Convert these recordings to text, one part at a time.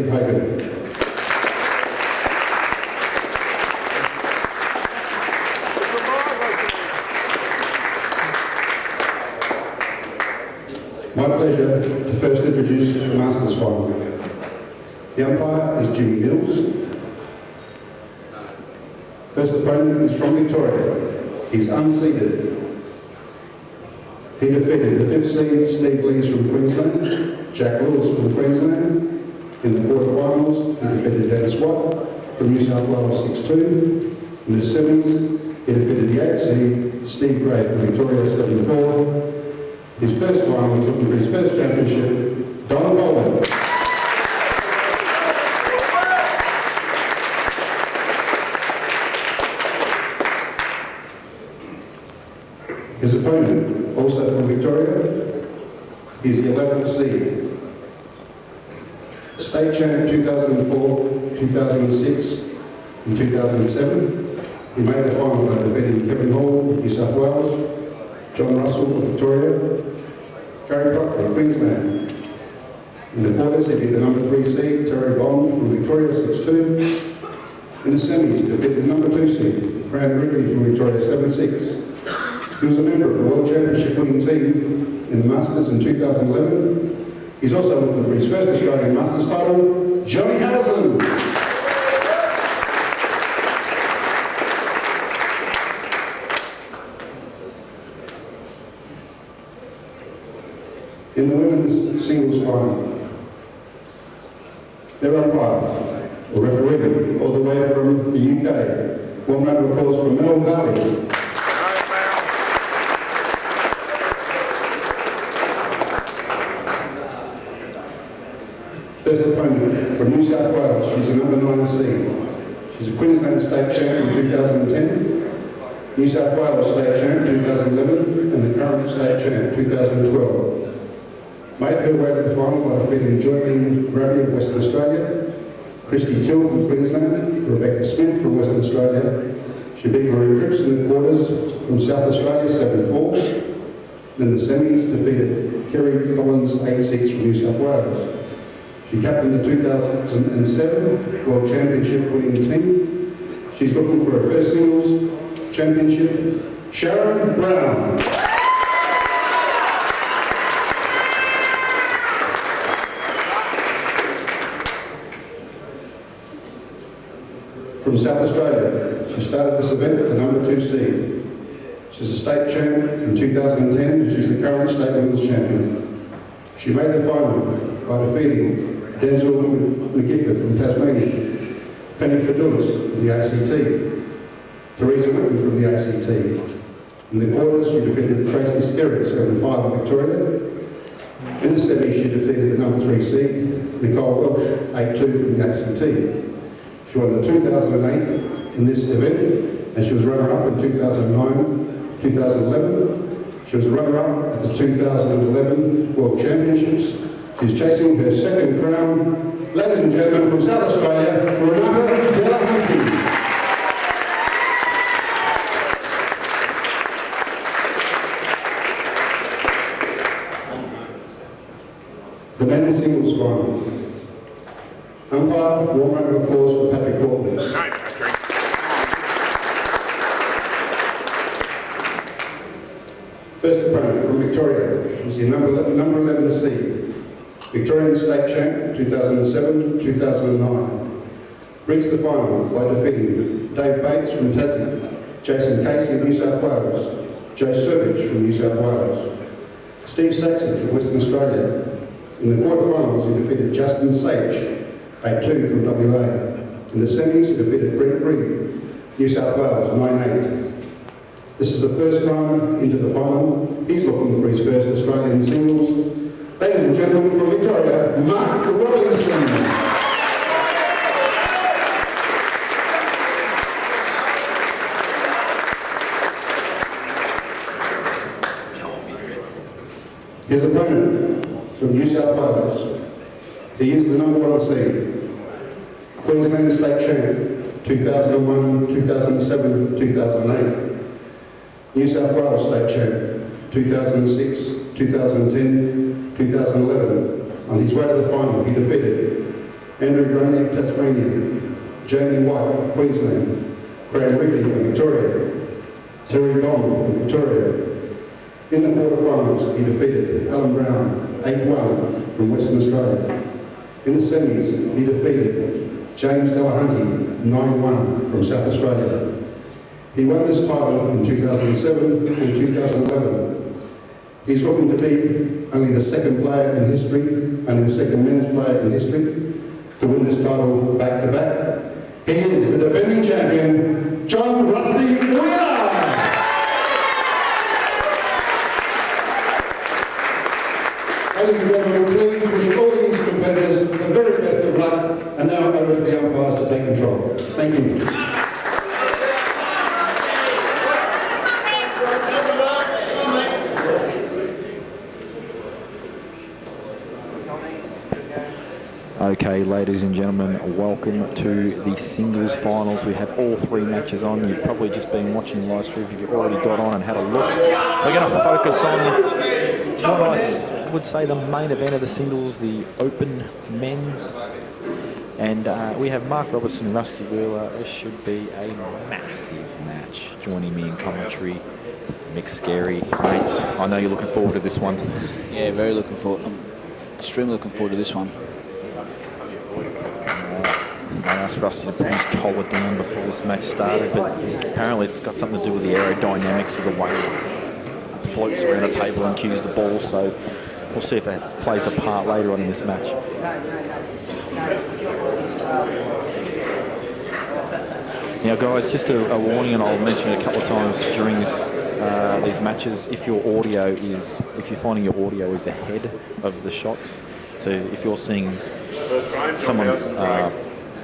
Hagen. My pleasure to first introduce the Masters final. The umpire is Jimmy Mills. First opponent is from Victoria. He's unseeded. He defeated the 5th seed Steve Lees from Queensland, Jack Lewis from Queensland. In the quarterfinals, he defeated Dennis Watt from New South Wales 6-2. In the semis, he defeated the 8th seed Steve Gray from Victoria 7-4. His first final, he's looking for his first championship, Don Bowler. His opponent, also from Victoria, is the 11th seed. State champ 2004, 2006 and 2007. He made the final by defeating Kevin Hall, New South Wales, John Russell of Victoria, Gary Proctor of Queensland. In the quarters, he beat the number 3 seed, Terry Bond from Victoria 6-2. In the semis, he defeated the number 2 seed, Graham Wrigley from Victoria 7-6. He was a member of the World Championship winning team in the Masters in 2011. He's also looking for his first Australian Masters title, Johnny Harrison. In the women's singles final, their umpire, or referee, all the way from the UK. One round of applause from Mel Harvey. First opponent from New South Wales, she's a number 9 seed. She's a Queensland State Champ in 2010, New South Wales State Champ 2011, and the current State Champ 2012. Made her way to the final by defeating Joyline Ravi of Western Australia, Christy Till from Queensland, Rebecca Smith from Western Australia. She beat Marie Cripps in the quarters from South Australia 7-4. And in the semis, defeated Kerry Collins 8-6 from New South Wales. She captained the 2007 World Championship winning team. She's looking for her first singles championship, Sharon Brown. From South Australia, she started this event at the number 2 seed. She's a state champ in 2010 and she's the current state women's champion. She made the final by defeating Denzel McGifford from Tasmania, Penny Fidulis from the ACT, Theresa Whitten from the ACT. In the quarters, she defeated Tracy Sterritt, 7-5 of Victoria. In the semi, she defeated the number 3 seed, Nicole Welsh, 8-2 from the ACT. She won the 2008 in this event, and she was runner-up in 2009, 2011. She was a runner-up at the 2011 World Championships. She's chasing her second crown. Ladies and gentlemen, from South Australia, Renata Delahunty. The men's singles final. Umpire, warm round of applause for Patrick Courtney. First opponent from Victoria, who's the number 11 seed. Victorian State Champ 2007-2009. Reached the final by defeating Dave Bates from Tassie, Jason Casey of New South Wales, Joe Servich from New South Wales, Steve Saxon from Western Australia. In the quarterfinals, he defeated Justin Sage, 8-2 from WA. In the semis, he defeated Brent Reed, New South Wales, 9-8. This is the first time into the final. He's looking for his first Australian singles. Ladies and gentlemen, from Victoria, Marc Robertson. His opponent from New South Wales, he is the number 1 seed, Queensland State Champ 2001, 2007, 2008, New South Wales State Champ 2006, 2010, 2011. On his way to the final, he defeated Andrew Grundy of Tasmania, Jamie White of Queensland, Graham Wrigley of Victoria, Terry Bond of Victoria. In the quarterfinals, he defeated Alan Brown 8-1 from Western Australia. In the semis, he defeated James Delahunty 9-1 from South Australia. He won this title in 2007 and 2011. He's looking to be only the second player in history, only the second men's player in history to win this title back-to-back. He is the defending champion, John Rusty Wheeler. Ladies and gentlemen, please wish all these competitors the very best of luck, and now over to the umpires to take control. Thank you. Okay, ladies and gentlemen, welcome to the singles finals. We have all three matches on. You've probably just been watching the live stream if you've already got on and had a look. We're going to focus on what I would say the main event of the singles, the Open Men's. And we have Marc Robertson and Rusty Wheeler. This should be a massive match. Joining me in commentary, Mick Scary. Mates, I know you're looking forward to this one. Yeah, very looking forward. I'm extremely looking forward to this one. I asked Rusty to put his collar down before this match started, but apparently it's got something to do with the aerodynamics of the way it floats around a table and cues the ball, so we'll see if that plays a part later on in this match. Now guys, just a warning, and I'll mention it a couple of times during these matches, if you're finding your audio is ahead of the shots, so if you're seeing someone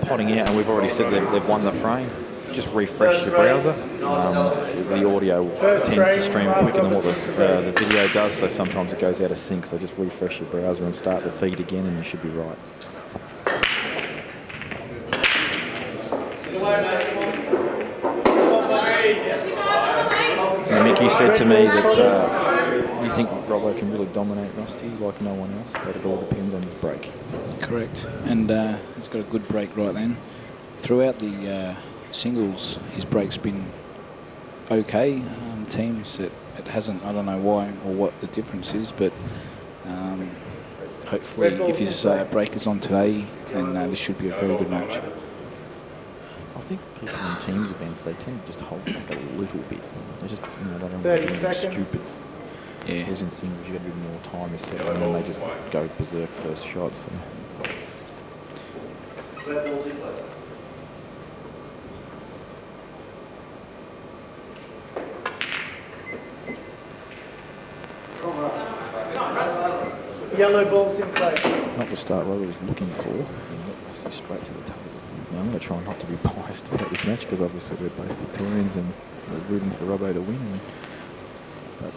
potting out and we've already said they've won the frame, just refresh your browser. The audio tends to stream quicker than what the video does, so sometimes it goes out of sync, so just refresh your browser and start the feed again and you should be right. Now, Mick, you said to me that you think Robbo can really dominate Rusty like no one else, but it all depends on his break. Correct, and he's got a good break right then. Throughout the singles, his break's been okay. Teams, it hasn't, I don't know why or what the difference is, but hopefully if his break is on today, then this should be a very good match. I think people in teams events, they tend to just hold back a little bit. They just, they don't 30 want seconds. Stupid. Yeah. Whereas in singles, you got a bit more time to set, and then they just go berserk first shots. So. Yellow balls in play. Not the start Robbo was looking for. And straight to the table. Now, I'm going to try not to be biased about this match because obviously we're both Victorians and we're rooting for Robbo to win. But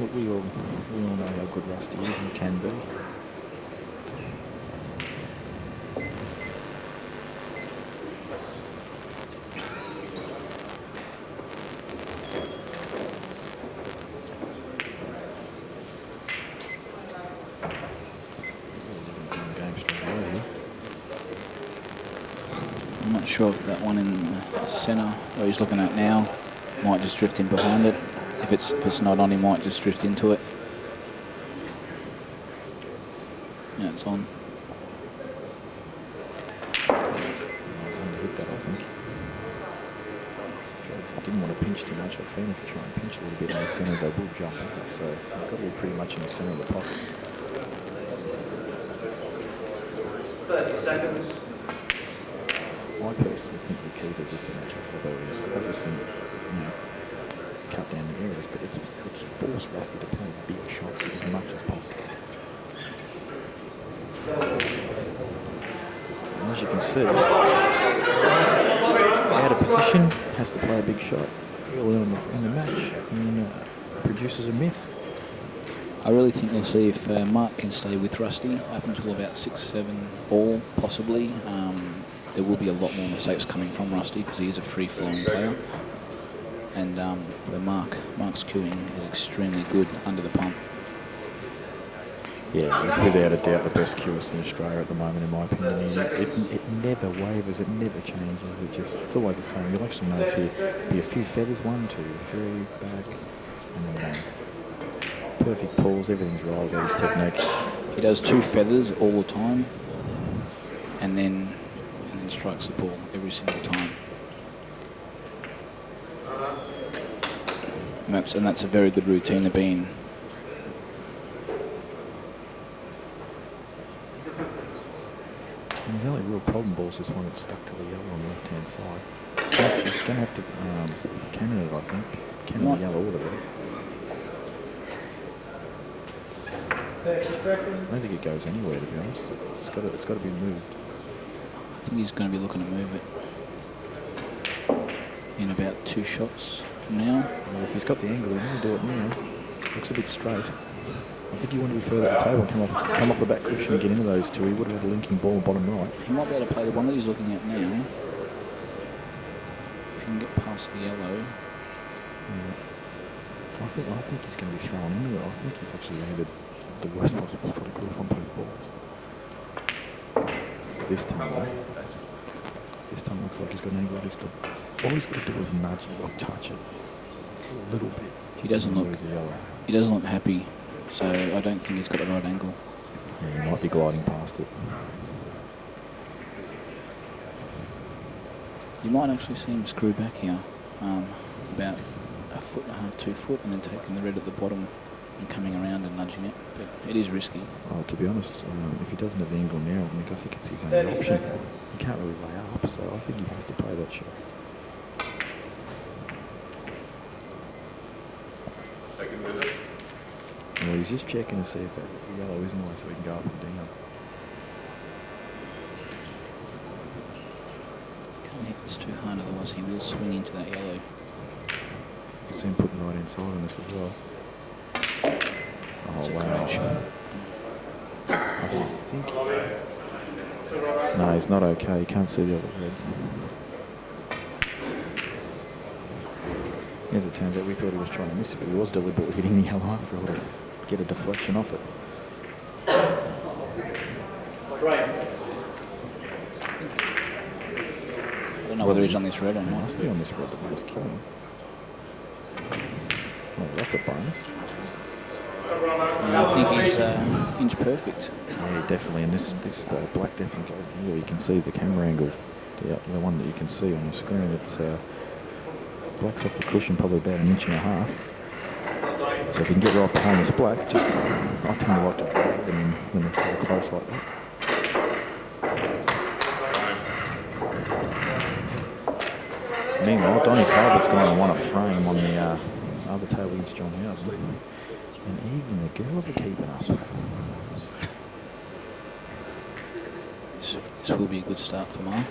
look, we all know how good Rusty is and can be. I'm not sure if that one in the centre where he's looking at now might just drift in behind it. If it's not on, he might just drift into it. Yeah, it's on. Hit that, I think. I didn't want to pinch too much. I found if you try and pinch a little bit in the centre, they will jump out. So I've got to be pretty much in the centre of the pocket. 30 seconds. I personally think the key to this match, although is obviously, cut down the areas, but it's force Rusty to play big shots as much as possible. And as you can see, out of position, has to play a big shot early on in the match, and produces a miss. I really think we'll see if Marc can stay with Rusty up until about 6-7 all, possibly. There will be a lot more mistakes coming from Rusty because he is a free-flowing player. And Marc's cueing is extremely good under the pump. Yeah, he's without a doubt the best curist in Australia at the moment, in my opinion. It never wavers, it never changes. It's always the same. You'll actually notice here, be a few feathers, 1, 2, 3, back, and then 1. Perfect pulls, everything's right about his technique. He does 2 feathers all the time, and then strikes the ball every single time. And that's a very good routine to be in. His only real problem ball is this one that's stuck to the yellow on the left-hand side. So he's going to have to cannon it, I think. Cannon the yellow order there. 30 seconds. I don't think it goes anywhere, to be honest. It's got to be moved. I think he's going to be looking to move it in about 2 shots from now. Well, if he's got the angle, he'll do it now. Looks a bit straight. I think he wanted to be further at the table and come off the back cushion and get into those two. He would have had a linking ball bottom right. He might be able to play the one that he's looking at now. If he can get past the yellow. Yeah. I think he's going to be thrown into it. I think he's actually landed the worst possible spot he could have on both balls. This time, though. This time looks like he's got an angle. All he's got to do is nudge it or touch it a little bit. He doesn't look happy, so I don't think he's got the right angle. Yeah, he might be gliding past it. You might actually see him screw back here, about 1.5 to 2 foot, and then taking the red at the bottom and coming around and nudging it. But it is risky. Well, to be honest, if he doesn't have the angle now, I think it's his only option. He can't really lay up, so I think he has to play that shot. Second visit. Well, he's just checking to see if that yellow isn't away so he can go up and down. Can't hit this too hard, otherwise he will swing into that yellow. You can see him putting right inside on this as well. It's Oh, a wow. great shot. I think... No, he's not okay. He can't see the other reds. As it turns out, we thought he was trying to miss it, but he was deliberately hitting the yellow after all to get a deflection off it. I don't know whether he's on this red or He not. must be on this red that he was killing. Oh, that's a bonus. I think he's inch perfect. Yeah, definitely. And this black definitely goes here. You can see the camera angle, the one that you can see on the screen. It's black's off the cushion probably about 1.5 inches. So if you can get right behind this black, I tend to like to drag them in when they're so close like that. Meanwhile, Donny Calvert's going to want a frame on the other table against John Housen. And even the girls are keeping up. This will be a good start for Marc.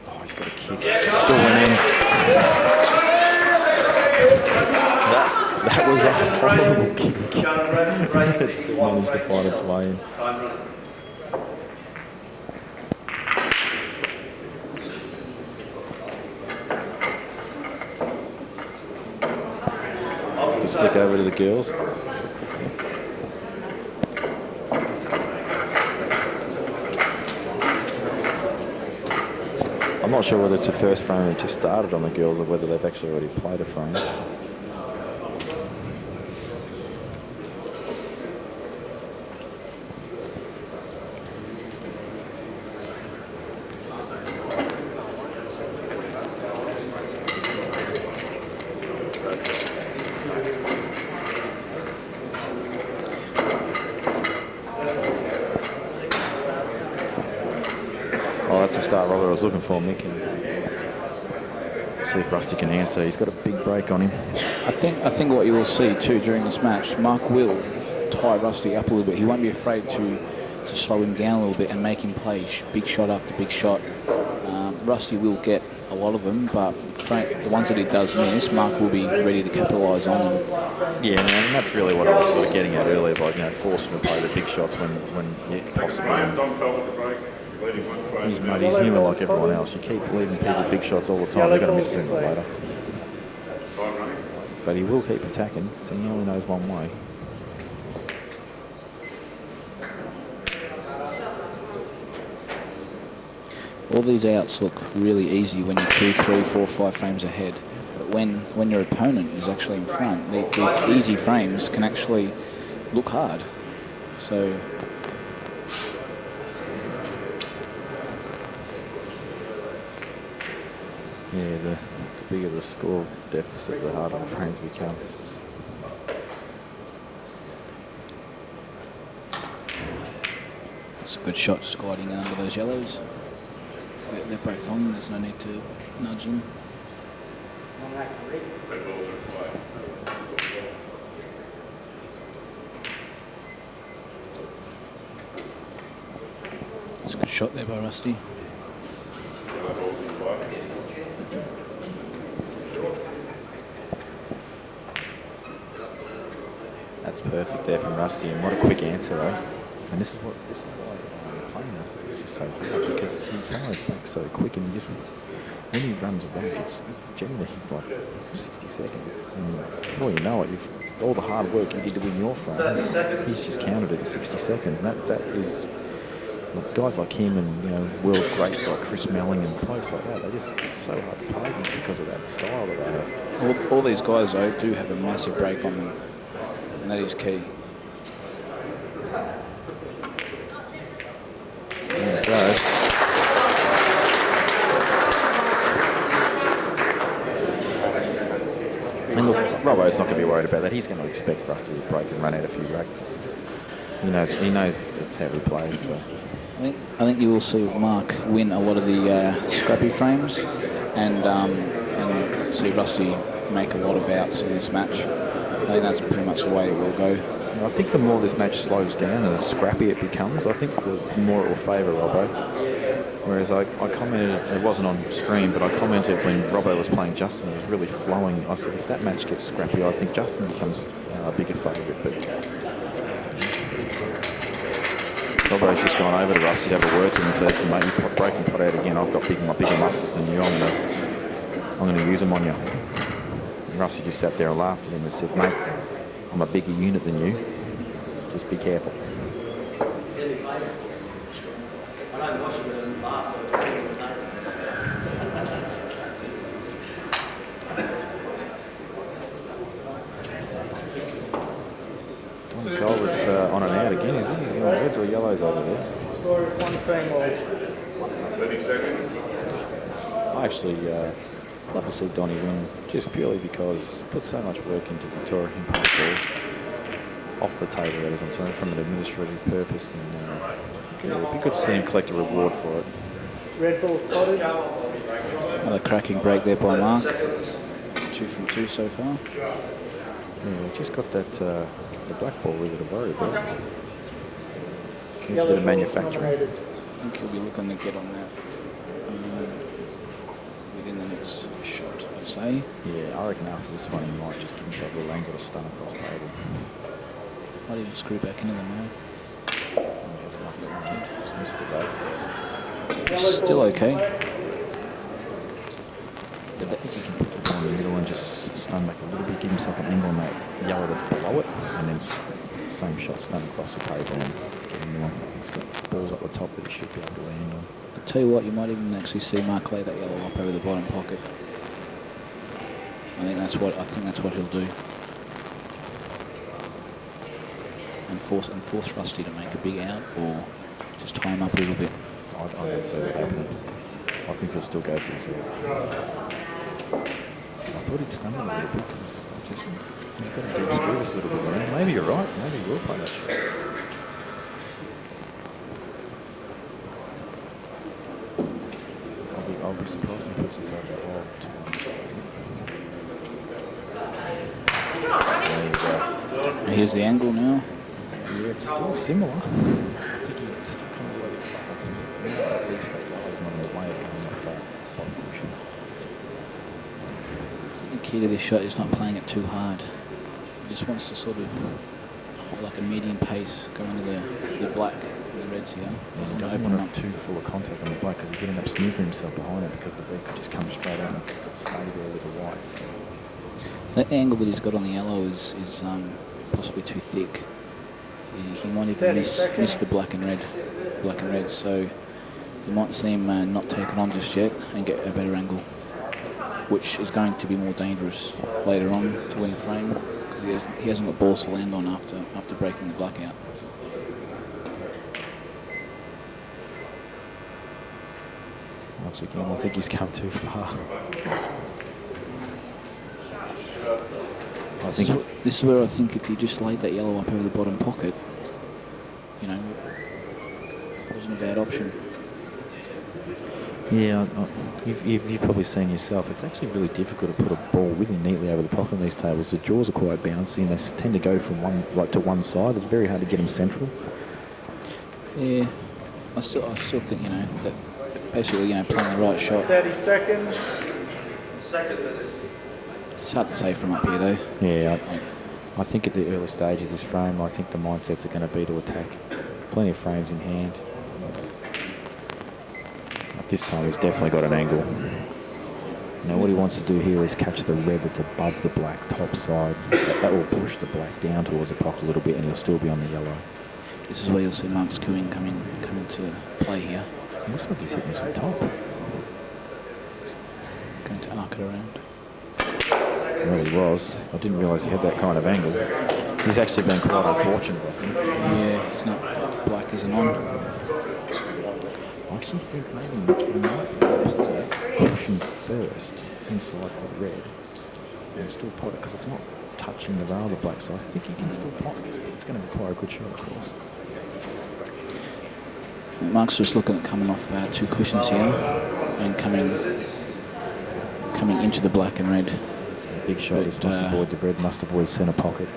Oh, he's got a kick. Still went in. That was a horrible kick. It still managed to find its way in. Just flick over to the girls. I'm not sure whether it's the first frame that just started on the girls or whether they've actually already played a frame. Oh, that's the start, Robert. I was looking for Mick. See if Rusty can answer. He's got a big break on him. I think what you will see too during this match, Marc will tie Rusty up a little bit. He won't be afraid to slow him down a little bit and make him play big shot after big shot. Rusty will get a lot of them, but the ones that he does miss, Marc will be ready to capitalise on them. Yeah, man, and that's really what I was sort of getting at earlier, by forcing him to play the big shots when possible. He's human like everyone else. You keep leaving people big shots all the time, they're going to miss sooner or later. but he will keep attacking, so he only knows one way. All these outs look really easy when you're 2, 3, 4, 5 frames ahead. But when your opponent is actually in front, these easy frames can actually look hard. So yeah, the bigger the score deficit, the harder the frames become. it's a good shot, just gliding under those yellows. They're both on, there's no need to nudge them. It's a good shot there by Rusty. That's perfect there from Rusty, and what a quick answer though. And this is why playing us is just so hard, because he fires back so quick, and he just, when he runs back, it's generally like 60 seconds. And before you know it, all the hard work you did to win your frame, he's just counted it at 60 seconds, and that is, like, guys like him and world greats like Chris Melling and players like that, they're just so hard to play against because of that style that they have. All these guys though do have a massive break on them, and that is key. There it goes. And look, Robbo's not going to be worried about that. He's going to expect Rusty to break and run out a few racks. He knows that's how he plays. So. I think you will see Marc win a lot of the scrappy frames, and see Rusty make a lot of outs in this match. I think that's pretty much the way it will go. I think the more this match slows down and as scrappy it becomes, I think the more it will favour Robbo. Whereas I commented, it wasn't on stream, but I commented when Robbo was playing Justin, it was really flowing. I said, if that match gets scrappy, I think Justin becomes a bigger favourite. But Robbo's just gone over to Rusty to have a word to him and says, mate, you break and put out again. I've got bigger muscles than you. I'm going to use them on you. And Rusty just sat there and laughed at him and said, mate, I'm a bigger unit than you. Just be careful. Goal is on and out again, isn't he? He's on reds or yellows over there. Score is 1 frame old. 30 seconds. I actually love to see Donnie win, just purely because he's put so much work into Victoria Impact Ball. Off the table, that is, I'm telling you, from an administrative purpose, and it'd be good to see him collect a reward for it. Red ball spotted. Another cracking break there by Marc. 2 from 2 so far. Yeah, we've just got that the black ball really to worry about. Needs a Yellow bit of ball manufacturing. nominated. I think he'll be looking to get on that within the next shot, I'd say. Yeah, I reckon after this one he might just give himself a little angle to stun across the table. Might even screw back into the now. Just missed it though. Still okay. I think he can put the ball in the middle and just stun back a little bit, give himself an angle on that yellow that's below it, and then same shot, stun across the table and get him on. He's got balls up the top that he should be able to land on. I'll tell you what, you might even actually see Marc lay that yellow up over the bottom pocket. I think that's what he'll do. And force Rusty to make a big out, or just tie him up a little bit. I don't see that happening. I think he'll still go for this. I thought he'd stun him a little bit because he's got to do this a little bit more. Maybe you're right. Maybe he will play that shot. I'll be surprised if he puts himself that hard. There you go. Here's the angle now. Yeah, it's still similar. I think he's still kind of let it fall. At least that guy's not in the way of going off that bottom cushion. The key to this shot is not playing it too hard. He just wants to sort of, like a medium pace, go into the black and the reds here. He doesn't want it too full of contact on the black because he's going to end up snooping himself behind it because the red could just come straight out and stay there with the whites. The angle that he's got on the yellow is possibly too thick. He might even miss the black and red. So you might see him not take it on just yet and get a better angle, which is going to be more dangerous later on to win the frame because he hasn't got balls to land on after breaking the black out. Once again, I think he's come too far. This is where I think if you just laid that yellow up over the bottom pocket, you know, it wasn't a bad option. Yeah, you've probably seen yourself. It's actually really difficult to put a ball really neatly over the pocket on these tables. The jaws are quite bouncy and they tend to go from one side. It's very hard to get them central. Yeah, I still think, you know, that basically, you know, playing the right shot. 30 seconds. It's hard to say from up here, though. Yeah, I think at the early stages of this frame, I think the mindsets are going to be to attack. Plenty of frames in hand. At this time, he's definitely got an angle. Now, what he wants to do here is catch the red that's above the black top side. That will push the black down towards the pocket a little bit, and he'll still be on the yellow. This is where you'll see Marc's cooing come into play here. It looks like he's hitting some top. Going to arc it around. Well, he was. I didn't realise he had that kind of angle. He's actually been quite unfortunate, I think. Yeah, it's not black isn't on. I actually think maybe he might cushion first inside the red and still pot it because it's not touching the rail of the black, so I think he can still pot it. It's going to require a good shot, of course. Marc's just looking at coming off 2 cushions here and coming into the black and red. Big shot. This must avoid the red. Must avoid centre pocket.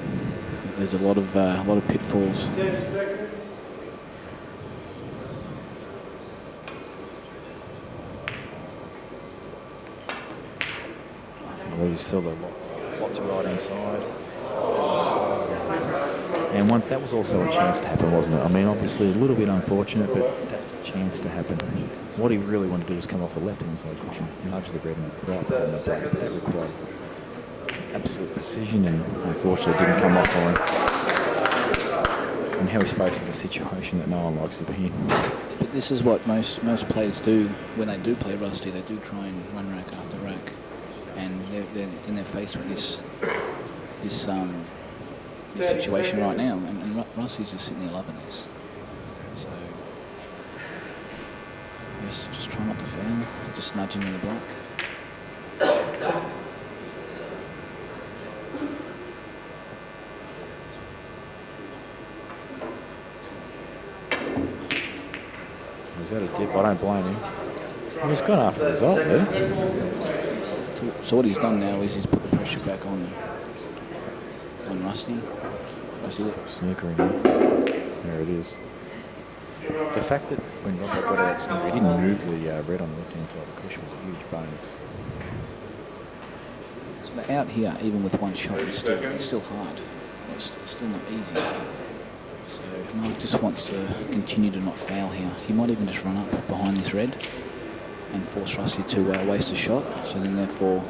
There's a lot of pitfalls. 30 seconds. Well, you still got a lot to right inside. And that was also a chance to happen, wasn't it? I mean, obviously a little bit unfortunate, but that's a chance to happen. What he really wanted to do was come off the left-hand side cushion, nudge the red and right behind the black. That required absolute precision, and unfortunately didn't come off on it. And how he's faced with a situation that no one likes to be in. But this is what most players do when they do play rusty. They do try and run rack after rack, and they're faced with this situation right now. And Rusty's just sitting there loving this. So just try not to fail. Just nudge him in the black. He's at a dip. I don't blame him. Well, he's gone after the result there. So what he's done now is he's put the pressure back on Rusty. Snooker in there. There it is. The fact that when Robert got out snooker, he didn't move the red on the left-hand side of the cushion was a huge bonus. So out here, even with one shot, it's still hard. It's still not easy. So Marc just wants to continue to not fail here. He might even just run up behind this red and force Rusty to waste a shot. So then therefore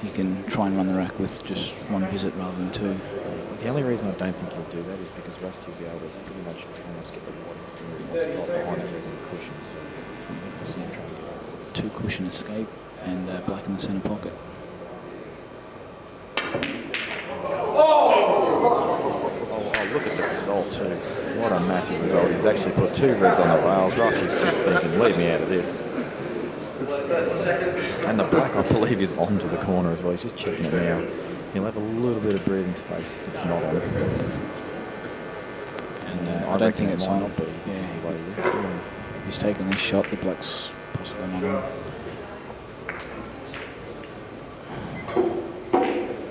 he can try and run the rack with just one visit rather than 2. The only reason I don't think he'll do that is because Rusty will be able to pretty much almost get the water behind it with the cushion. So we'll see him try to get 2 cushion escape and black in the centre pocket. Oh, look at the result too. What a massive result. He's actually put 2 reds on the rails. Rusty's just thinking, leave me out of this. And the black, I believe, is onto the corner as well. He's just checking it now. He'll have a little bit of breathing space if it's not on. And I don't think it's on. Not be. Yeah. He's taking this shot. The black's possibly not on.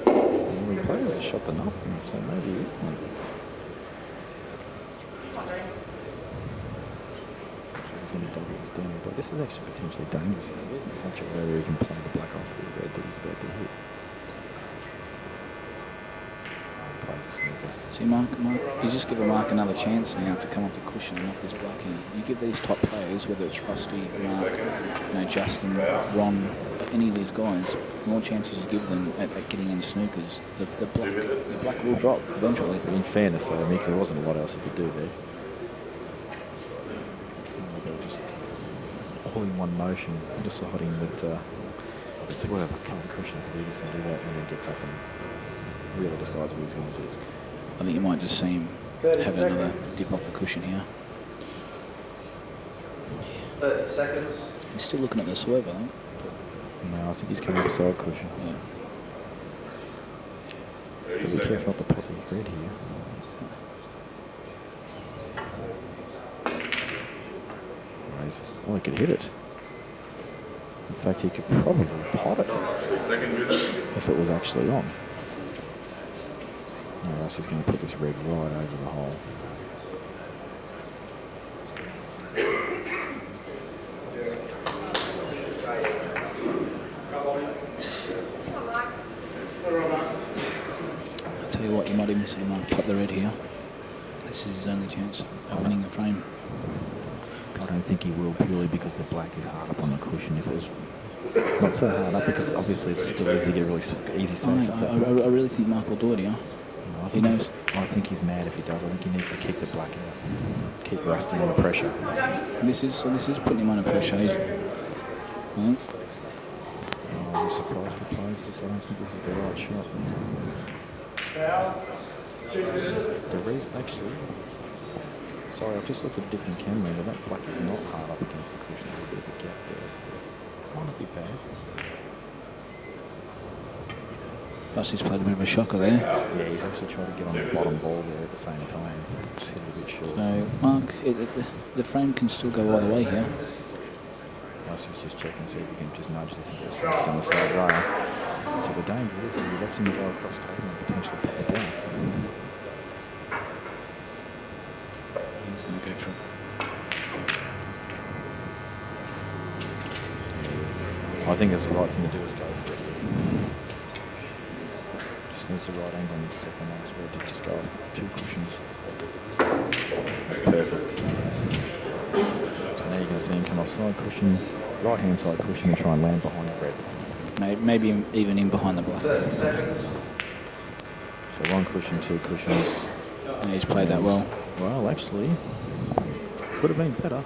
Well, he plays a shot to nothing, so maybe he is one. But this is actually potentially dangerous. There's such a way where he can play the black off the red that he's about to hit. See, Marc, you just give Marc another chance now to come off the cushion and knock this black in. You give these top players, whether it's Rusty, Marc, Justin, Ron, any of these guys, the more chances you give them at getting in snookers, the black will drop eventually. In fairness, though, Mick, there wasn't a lot else he could do there. They were just all in one motion, deciding that it's whatever, come on, Christian can do this and do that, and then gets up and really decides what he's going to do. I think you might just see him have another dip off the cushion here. 30 seconds. He's still looking at the swerve, I think. No, I think he's coming off the side cushion. Yeah. But be careful not to pop his red here. Oh, he could hit it. In fact, he could probably pot it if it was actually on. Or else he's going to put this red right over the hole. I'll tell you what, you might even see Marc pop the red here. This is his only chance of winning the frame. I don't think he will, purely because the black is hard up on the cushion. If it was not so hard up, because obviously it's still easy to get really easy safe. I really think Marc will do it here. No, He knows. I think he's mad if he does. I think he needs to kick the black out. Keep Rusty under pressure. This is putting him under pressure. I think. I'm surprised he plays this. I don't think this is the right shot. There is actually. Sorry, I've just looked at a different camera, but that black is not hard up against the cushion. There's a bit of a gap there, so might not be bad. Rusty's played a bit of a shocker there. Yeah, he's actually trying to get on the bottom ball there at the same time. Just hit it a bit short. So, Marc, the frame can still go either way here. Rusty's just checking, see if he can just nudge this and get a down the side rail. So the danger is that he lets him go across table and potentially pop the black. He's going to go for it. I think it's the right thing to do is go for it. Just needs the right angle on this second one, where it just go off two cushions. That's perfect. So now you're going to see him come off side cushion, right hand side cushion, and try and land behind the red. Maybe even in behind the black. 30 seconds. So one cushion, two cushions. And he's played that well. Well, actually, could have been better.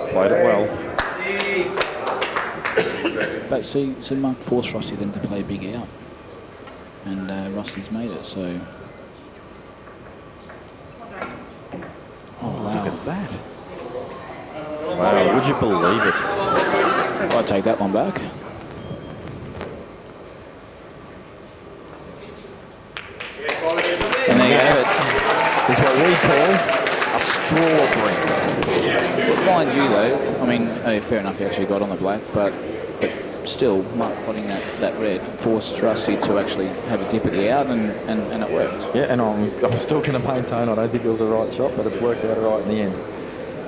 Played it well. But see Marc forced Rusty then to play big out. And Rusty's made it, so... Oh, wow. Look at that. Wow, would you believe it? I'd take that one back. And there you have it. It's what we call a strawberry. Mind you though, I mean, fair enough he actually got on the black, but still, Marc potting that red forced Rusty to actually have a dip at the out, and it worked. Yeah, and I'm still going to maintain I don't think it was the right shot, but it's worked out all right in the end.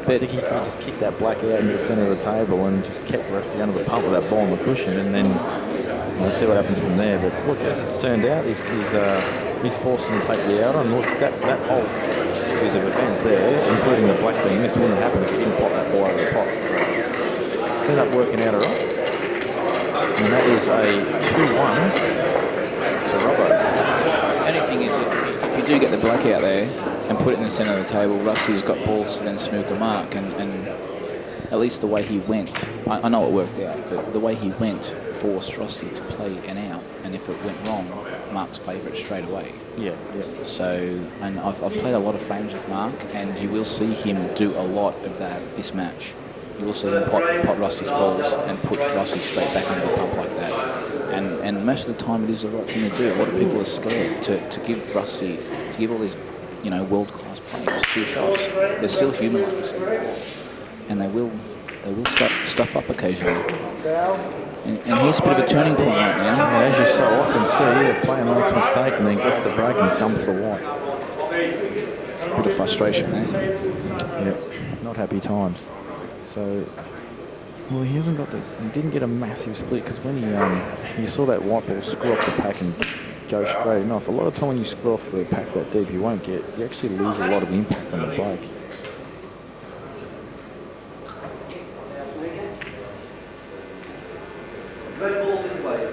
But I think he could just kick that black out into the centre of the table and just kept Rusty under the pump with that ball on the cushion, and then we'll see what happens from there. But look, as it's turned out, he's forced him to take the out, and look, that whole series of events there, including the black being missed, wouldn't have happened if he didn't pot that ball over the pot. So it ended up working out all right. And that is a 2-1 to Robbo. The only thing is, if you do get the black out there and put it in the centre of the table, Rusty's got balls to then snooker Marc, and at least the way he went, I know it worked out, but the way he went forced Rusty to play an out, and if it went wrong, Marc's favourite straight away. Yeah. So, and I've played a lot of frames with Marc, and you will see him do a lot of that this match. You will see him pot Rusty's balls and put Rusty straight back into the pump like that. And most of the time it is the right thing to do. A lot of people are scared to give Rusty, to give all these, world-class players 2 shots. They're still human like this. And they will stuff up occasionally. And here's a bit of a turning point right now. Yeah, as you so often see, a player makes a mistake and then gets the break and dumps the white. A bit of frustration there. Yep, not happy times. So, well, he didn't get a massive split, because when he saw that white ball screw up the pack and go straight off. A lot of time when you screw off the pack that deep, you actually lose a lot of impact on the bike. Red ball's in play.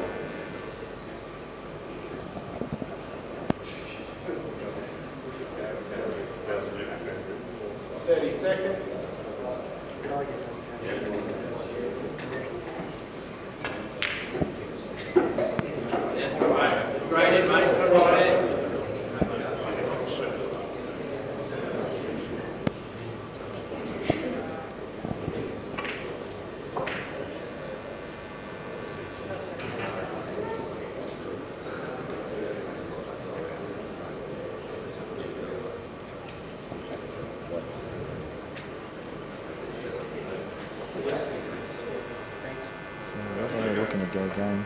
Game.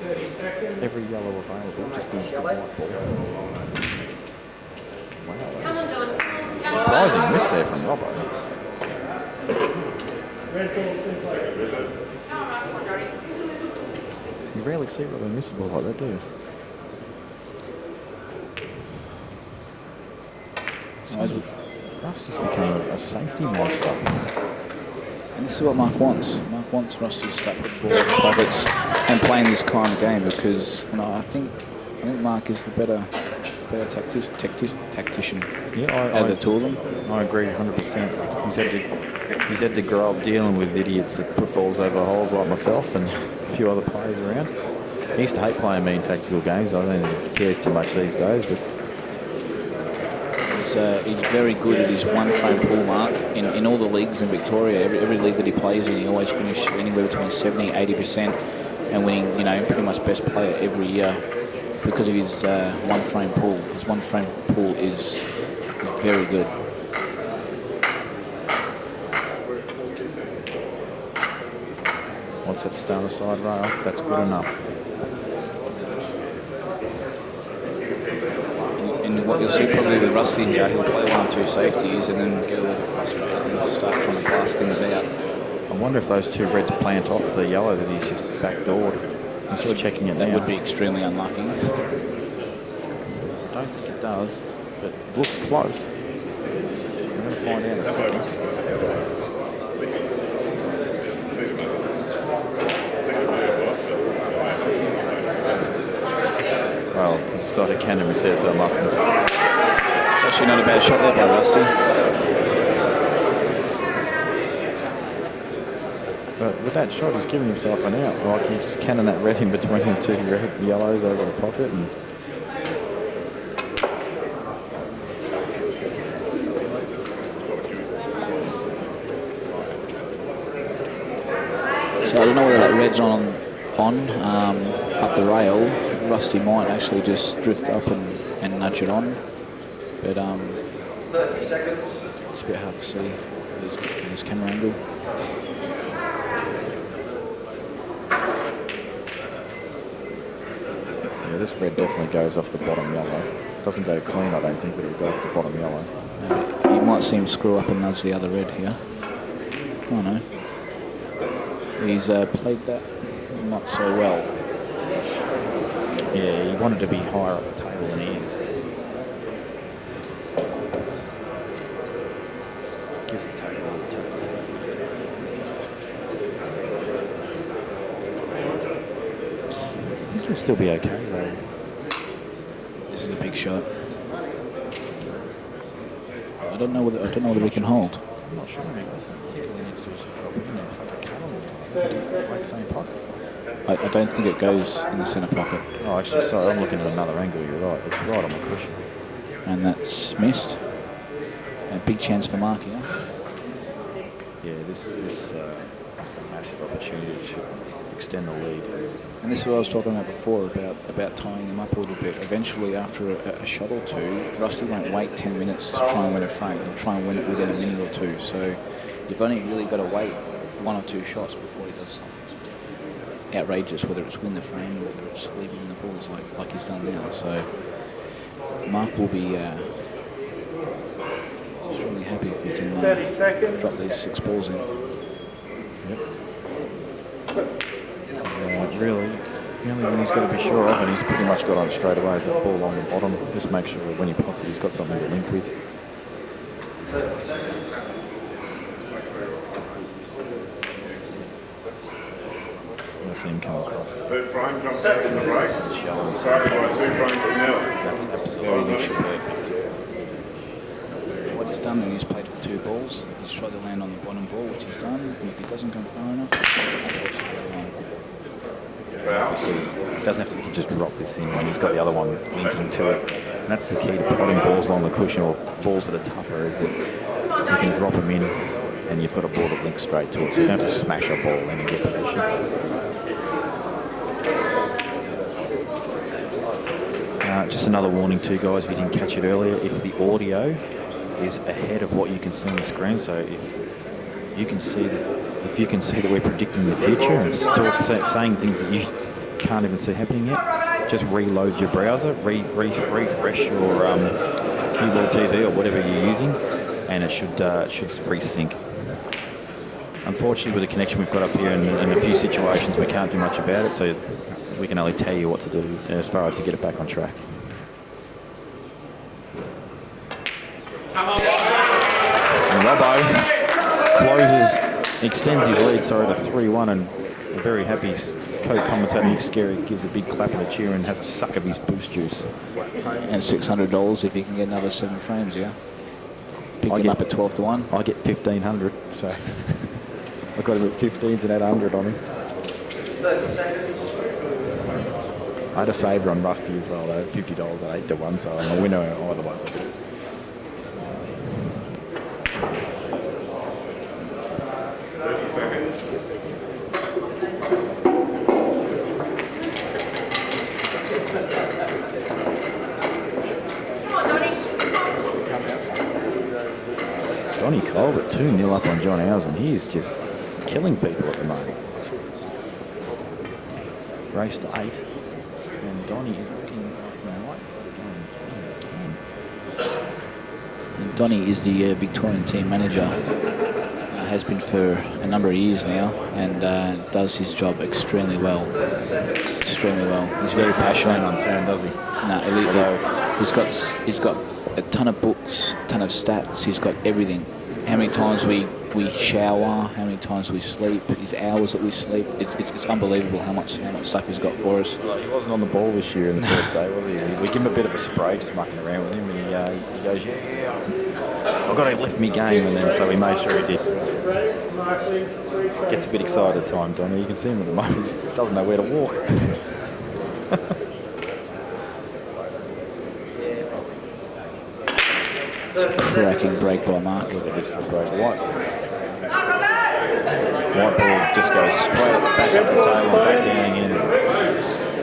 30 seconds. Every yellow available, just needs the white ball. Wow. Come on, John. Surprising miss there from Robbo. Red ball's in place. You rarely see Robbo miss a ball like that, do you? Rusty's become a safety monster. And this is what Marc wants. Marc wants Rusty to start putting ball in pockets and playing this kind of game because I think Marc is the better tactician out of the two of them. I agree 100%. He's had to grow up dealing with idiots that put balls over holes like myself and a few other players around. He used to hate playing me in tactical games. I don't think he cares too much these days. But he's very good at his one-frame pull mark. In all the leagues in Victoria, every league that he plays in, he always finishes anywhere between 70-80% and winning, pretty much best player every year because of his one-frame pull. His one-frame pull is very good. Once at the start of the side rail, that's good enough. And what you'll see probably with Rusty here, he'll play 1 or 2 safeties and then get a little frustrated and start trying to blast things out. I wonder if those 2 reds plant off the yellow that he's just backdoored. He's just checking it now. That would be extremely unlucky. I don't think it does, but it looks close. We're going to find out in a second. Well, he's sort of cannon was there, so I mustn't. Actually not a bad shot there by Rusty. But with that shot, he's giving himself an out. Like he just cannon that red in between the 2 red yellows over the pocket. And so I don't know whether that red's on up the rail. Rusty might actually just drift up and nudge it on. But 30 seconds. it's a bit hard to see in this camera angle. yeah, this red definitely goes off the bottom yellow. Doesn't go clean, I don't think, but it'll go off the bottom yellow. You might see him screw up and nudge the other red here. Oh no. He's played that not so well. Yeah, he wanted to be higher up the table than he is. Gives the table all the taps. I think he'll still be okay though. This is a big shot. I don't know whether he can hold. I'm not sure. Maybe that's what he needs to do is drop in and put the cut on like same pocket. I don't think it goes in the centre pocket. Oh, actually, sorry, I'm looking at another angle. You're right. It's right on the cushion. And that's missed. A big chance for Marc here. Yeah, this is a massive opportunity to extend the lead. And this is what I was talking about before, about tying him up a little bit. Eventually, after a shot or 2, Rusty won't wait 10 minutes to try and win a frame. He'll try and win it within a minute or 2. So you've only really got to wait 1 or 2 shots before he does something outrageous, whether it's win the frame or whether it's leaving in the balls like he's done now. So Marc will be extremely happy if he can 30 seconds. drop these 6 balls in. Really, The only one he's got to be sure of, and he's pretty much got on straight away, is that ball on the bottom. Just make sure that when he pots it, he's got something to link with. 30 seconds. I see him come across. Third frame comes out in the break. Started by 2 frames to nil. That's absolutely perfect. What he's done, and he's played for 2 balls. He's tried to land on the bottom ball, which he's done. And if he doesn't come far enough, You see, he doesn't have to just drop this in when he's got the other one linking to it. And that's the key to putting balls along the cushion, or balls that are tougher, is that you can drop them in and you've got a ball that links straight to it. So you don't have to smash a ball in and get position. Just another warning too, guys, if you didn't catch it earlier, if the audio is ahead of what you can see on the screen, so if you can see that we're predicting the future and saying things that you can't even see happening yet, just reload your browser, refresh your keyboard TV or whatever you're using, and it should resync. Unfortunately, with the connection we've got up here, in a few situations we can't do much about it, so we can only tell you what to do as far as to get it back on track. And Robbo extends his lead, to 3-1, and a very happy co-commentator Nick Scarry gives a big clap and a cheer and has a suck of his boost juice. and $600 if he can get another 7 frames, yeah. Picked him up at 12 to 1. I get 1,500, so I've got him at 15s and add 100 on him. 30 seconds. I had a saver on Rusty as well, though, $50 at 8 to 1, so I'm a winner either way. Donnie Colbert 2-0 up on John Housen. He is just killing people at the moment. Race to 8. And Donnie is looking right for the game. And Donnie is the Victorian team manager. Has been for a number of years now, and does his job extremely well. Extremely well. He's very passionate. On turn, does he? No, elite. He's got a ton of books, a ton of stats. He's got everything. How many times we shower, how many times we sleep, his hours that we sleep. It's unbelievable how much stuff he's got for us. Well, he wasn't on the ball this year in the first day, was he? We give him a bit of a spray, just mucking around with him, and he goes, yeah, I've got to lift me game, and then so he made sure he did. Gets a bit excited at times, Donnie. You can see him at the moment. He doesn't know where to walk. It's a cracking break by Marc. Look at this for break. White ball just goes straight back up the table and back down again.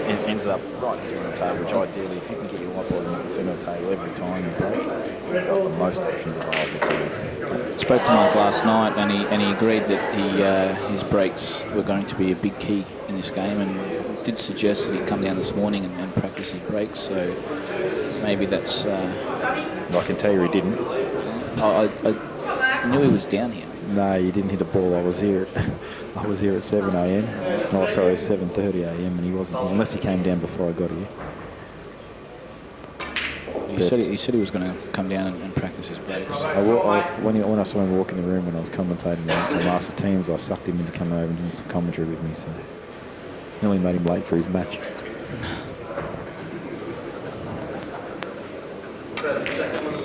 It ends up right in the centre of the table, which ideally, if you can get your white ball in the centre of the table every time you break, most options are available to you. Spoke to Marc last night, and he agreed that his breaks were going to be a big key in this game, and did suggest that he'd come down this morning and practice his breaks. So maybe that's. I can tell you he didn't. I knew he was down here. No, he didn't hit a ball. I was here at 7 a.m. Oh, sorry, 7:30 a.m. and he wasn't here, unless he came down before I got here. He said he was going to come down and practice his breaks. When I saw him walk in the room when I was commentating the Masters teams, I sucked him in to come over and do some commentary with me. So nearly made him late for his match. 30 seconds.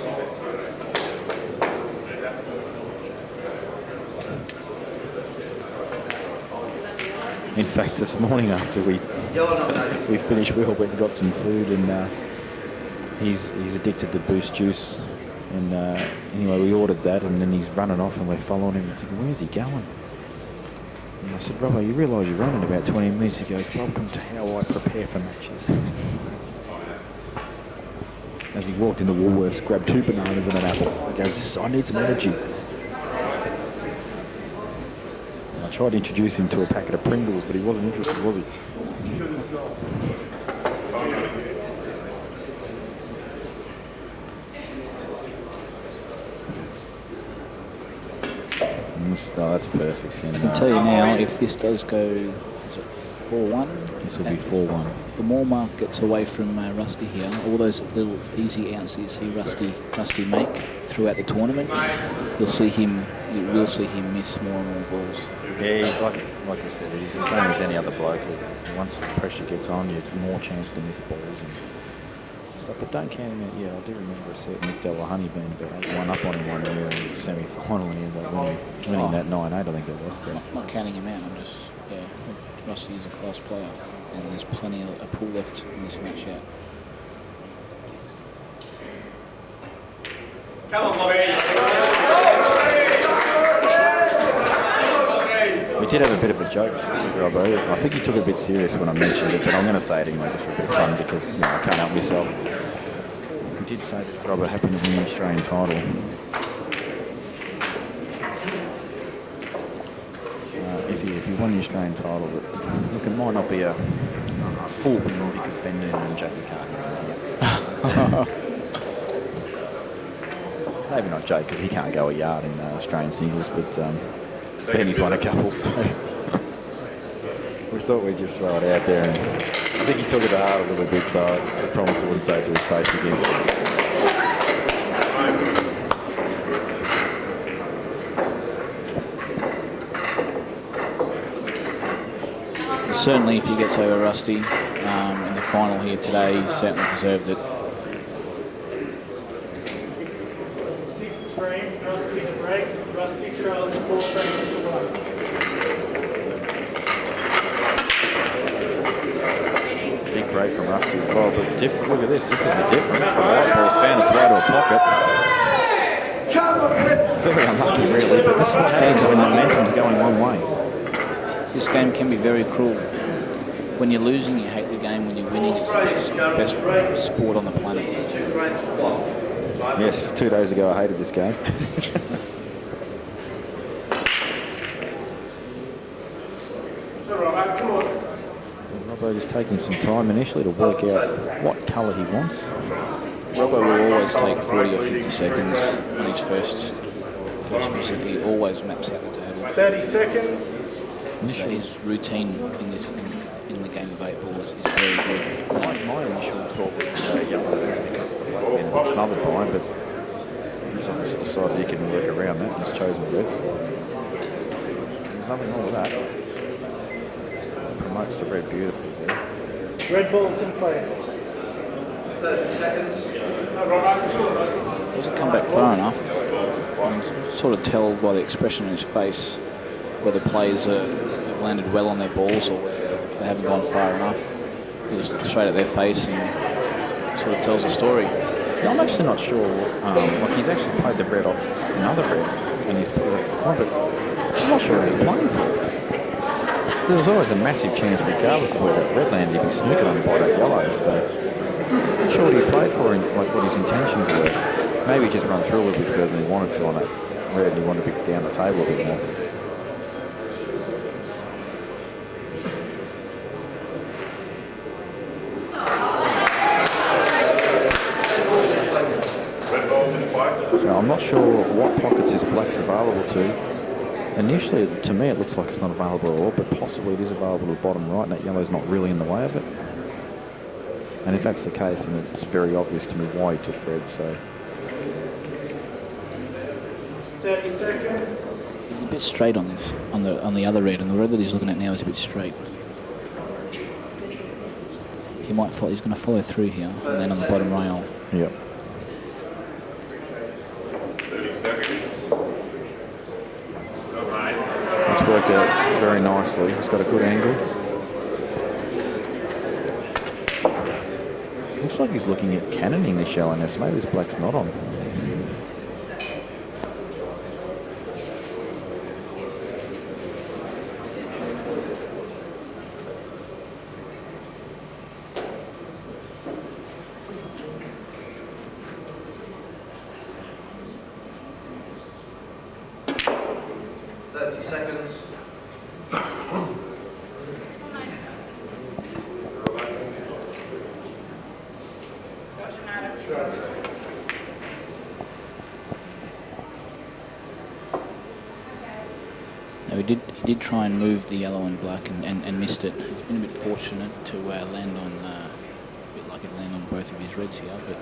In fact, this morning after we finished, we all went and got some food, and he's addicted to Boost Juice. And anyway, we ordered that, and then he's running off, and we're following him. And thinking, where's he going? And I said, Robbo, you realise you're running about 20 minutes. He goes, welcome to how I prepare for matches. As he walked into Woolworths, grabbed 2 bananas and an apple. He goes, I need some energy. I tried to introduce him to a packet of Pringles, but he wasn't interested, was he? Oh, that's perfect. And, I can tell you now, if this does go 4-1. This will be 4-1. The more Mark gets away from Rusty here, all those little easy outs you see Rusty make throughout the tournament, you will see him miss more and more balls. Yeah, he's like I said, he's the same as any other bloke. Once the pressure gets on, you have more chance to miss balls and stuff. But don't count him out. Yeah, I do remember a certain Nick Delahunty being about 8-1 up on him one year in the semi-final, and he ended up winning that 9-8, I think it was. So. Not counting him out, I'm just, Rusty is a class player, and there's plenty of a pool left in this match out. Come on, Bobby. We did have a bit of a joke with Robbo. I think he took it a bit serious when I mentioned it, but I'm going to say it anyway just for a bit of fun because I can't help myself. We did say that Robbo happened to win the Australian title. If he won the Australian title, but look, it might not be a full win because Ben Noonan and Jackie can't. Maybe not Jake because he can't go a yard in Australian singles, but Benny's won a couple, so we thought we'd just throw it out there. And I think he took it to heart a little bit, so I promise I wouldn't say it to his face again. Certainly, if he gets over Rusty in the final here today, he certainly deserved it. Sixth frame, Rusty to break. Rusty trails 4 frames to 1. Big break from Rusty as well, but look at this. This is the difference. The white ball's found its way to a pocket. Very unlucky, really, but this is what happens when the momentum's going one way. This game can be very cruel. When you're losing, you hate the game. When you're winning, it's the best sport on the planet. Yes, 2 days ago I hated this game. Come on. Robbo is taking some time initially to work out what colour he wants. Robbo will always take 40 or 50 seconds on his first visit. He always maps out the table. 30 seconds. So his routine in the game of 8 ball is very good. My initial thought was yellow because the black men had smothered by him, but he's obviously decided he can work around that and has chosen reds. There's nothing wrong with that. Promotes the red beautifully there. Red ball's in play. 30 seconds. Doesn't come back far enough. You can sort of tell by the expression on his face whether players have landed well on their balls or they haven't gone far enough. He just looks straight at their face and sort of tells a story. Yeah, I'm actually not sure. Like he's actually played the red off another red and he's put it at the point, but I'm not sure who he's playing for. There was always a massive chance, regardless of where that red landed, he could sneak it on by that yellow. So I'm not sure what he played for and like what his intentions were. Maybe he just run through a little bit further than he wanted to on that red and he wanted to be down the table a bit more. Now, I'm not sure what pockets this black's available to. Initially, to me, it looks like it's not available at all, but possibly it is available to the bottom right, and that yellow's not really in the way of it. And if that's the case, then it's very obvious to me why he took red, so... 30 seconds. He's a bit straight on this, on the other red, and the red that he's looking at now is a bit straight. He's going to follow through here, and then on the bottom rail. Yep. It's worked out very nicely. He's got a good angle. Looks like he's looking at cannoning this yellow now, so maybe this black's not on. did try and move the yellow and black and missed it. He's been a bit fortunate to land on, a bit lucky to land on both of his reds here, but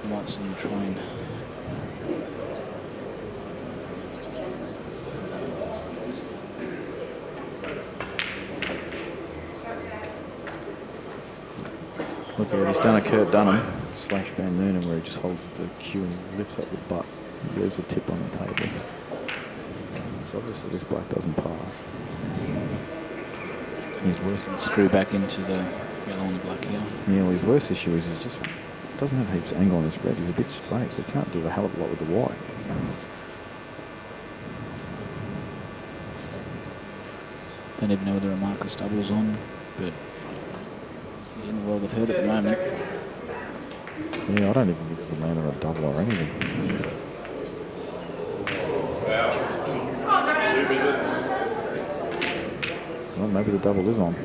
might see him try and... Look here, he's done a Kurt Dunham / Van Noonan where he just holds the cue and lifts up the butt. He leaves the tip on the table. So obviously this black doesn't pass. His worst screw back into the yellow and the black here. Yeah, well, his worst issue is he just doesn't have heaps of angle on his red. He's a bit straight, so he can't do a hell of a lot with the white. Don't even know whether a Marcus double's on, but he's in the world of hurt at the moment. Yeah, I don't even think he can land on a double or anything. Well, maybe the double is on.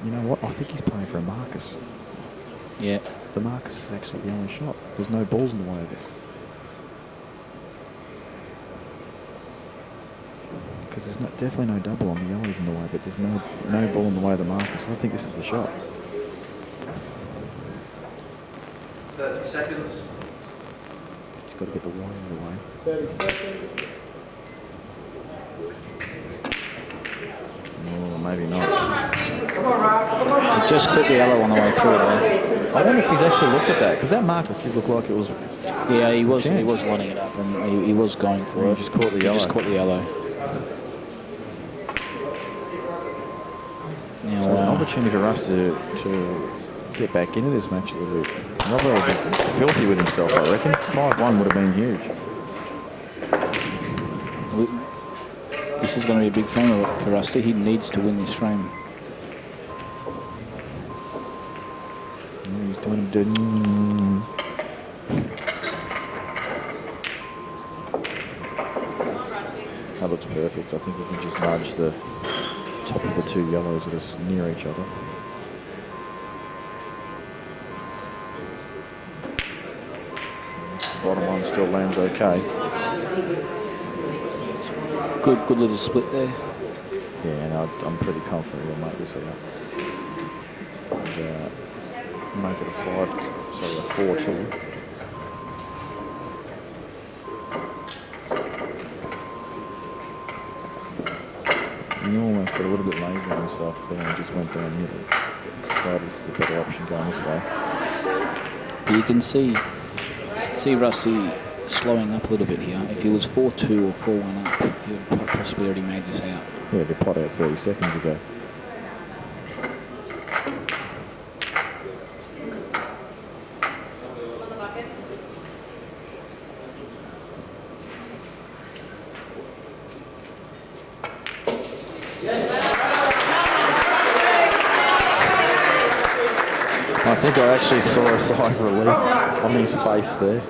You know what? I think he's playing for a Marcus. Yeah. The Marcus is actually the only shot. There's no balls in the way of it. Because there's definitely no double on the yellows in the way, but there's no ball in the way of the Marcus. I think this is the shot. 30 seconds. He's got to get the white out of the way. 30 seconds. Oh, maybe not. He just clipped the yellow on the way through there. I wonder if he's actually looked at that, because that Marcus did look like it was... Yeah, he was lining it up, and he was going for it. He just caught the yellow. He just caught the yellow. Now, So an opportunity for us to get back into this match a little bit. Robert was filthy with himself, I reckon. 5-1 would have been huge. This is going to be a big frame for Rusty. He needs to win this frame. He's doing him dirty. That looks perfect. I think we can just nudge the top of the two yellows that are near each other. Bottom one still lands okay. Good little split there. Yeah, and I'm pretty confident he'll make this out. And, make it a 4-2. He almost got a little bit lazy on himself there and just went down here. Decided this is a better option going this way. But you can see Rusty slowing up a little bit here. If he was 4-2 or 4-1 up, he would possibly already made this out. Yeah, the pot out 30 seconds ago. I think I actually saw a sigh of relief on his face there.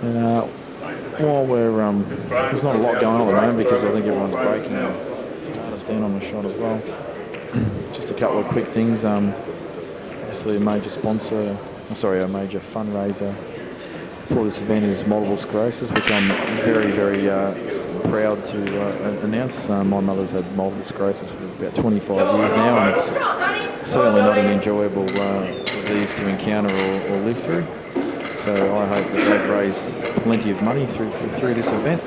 And while we're there's not a lot going on at the moment because I think everyone's breaking us down on the shot as well. Just a couple of quick things. Obviously, a major fundraiser for this event is multiple sclerosis, which I'm very, very proud to announce. My mother's had multiple sclerosis for about 25 years now, and it's certainly not an enjoyable disease to encounter or live through. So I hope that they've raised plenty of money through this event.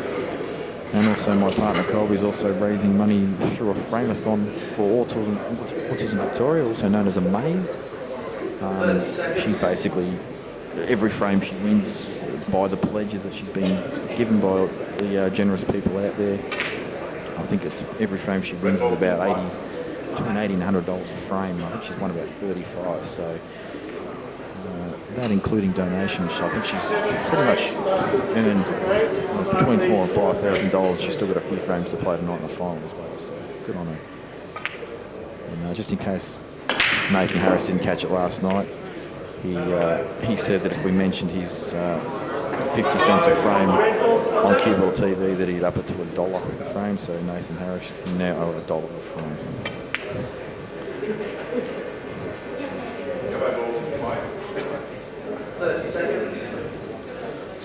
And also my partner Colby's also raising money through a frame-a-thon for Autism Victoria, also known as a maze. She basically, every frame she wins by the pledges that she's been given by the generous people out there. I think it's every frame she wins is about between $80 and $100 a frame. I think she's won about 35. So that including donations, I think she's pretty much earning between $4,000 and $5,000. She's still got a few frames to play tonight in the final as well. So good on her. And just in case Nathan Harris didn't catch it last night, he said that if we mentioned his 50 cents a frame on Cuball TV that he'd up it to $1 a frame, so Nathan Harris now owe $1 a frame. Go ball, Mike. 30 seconds.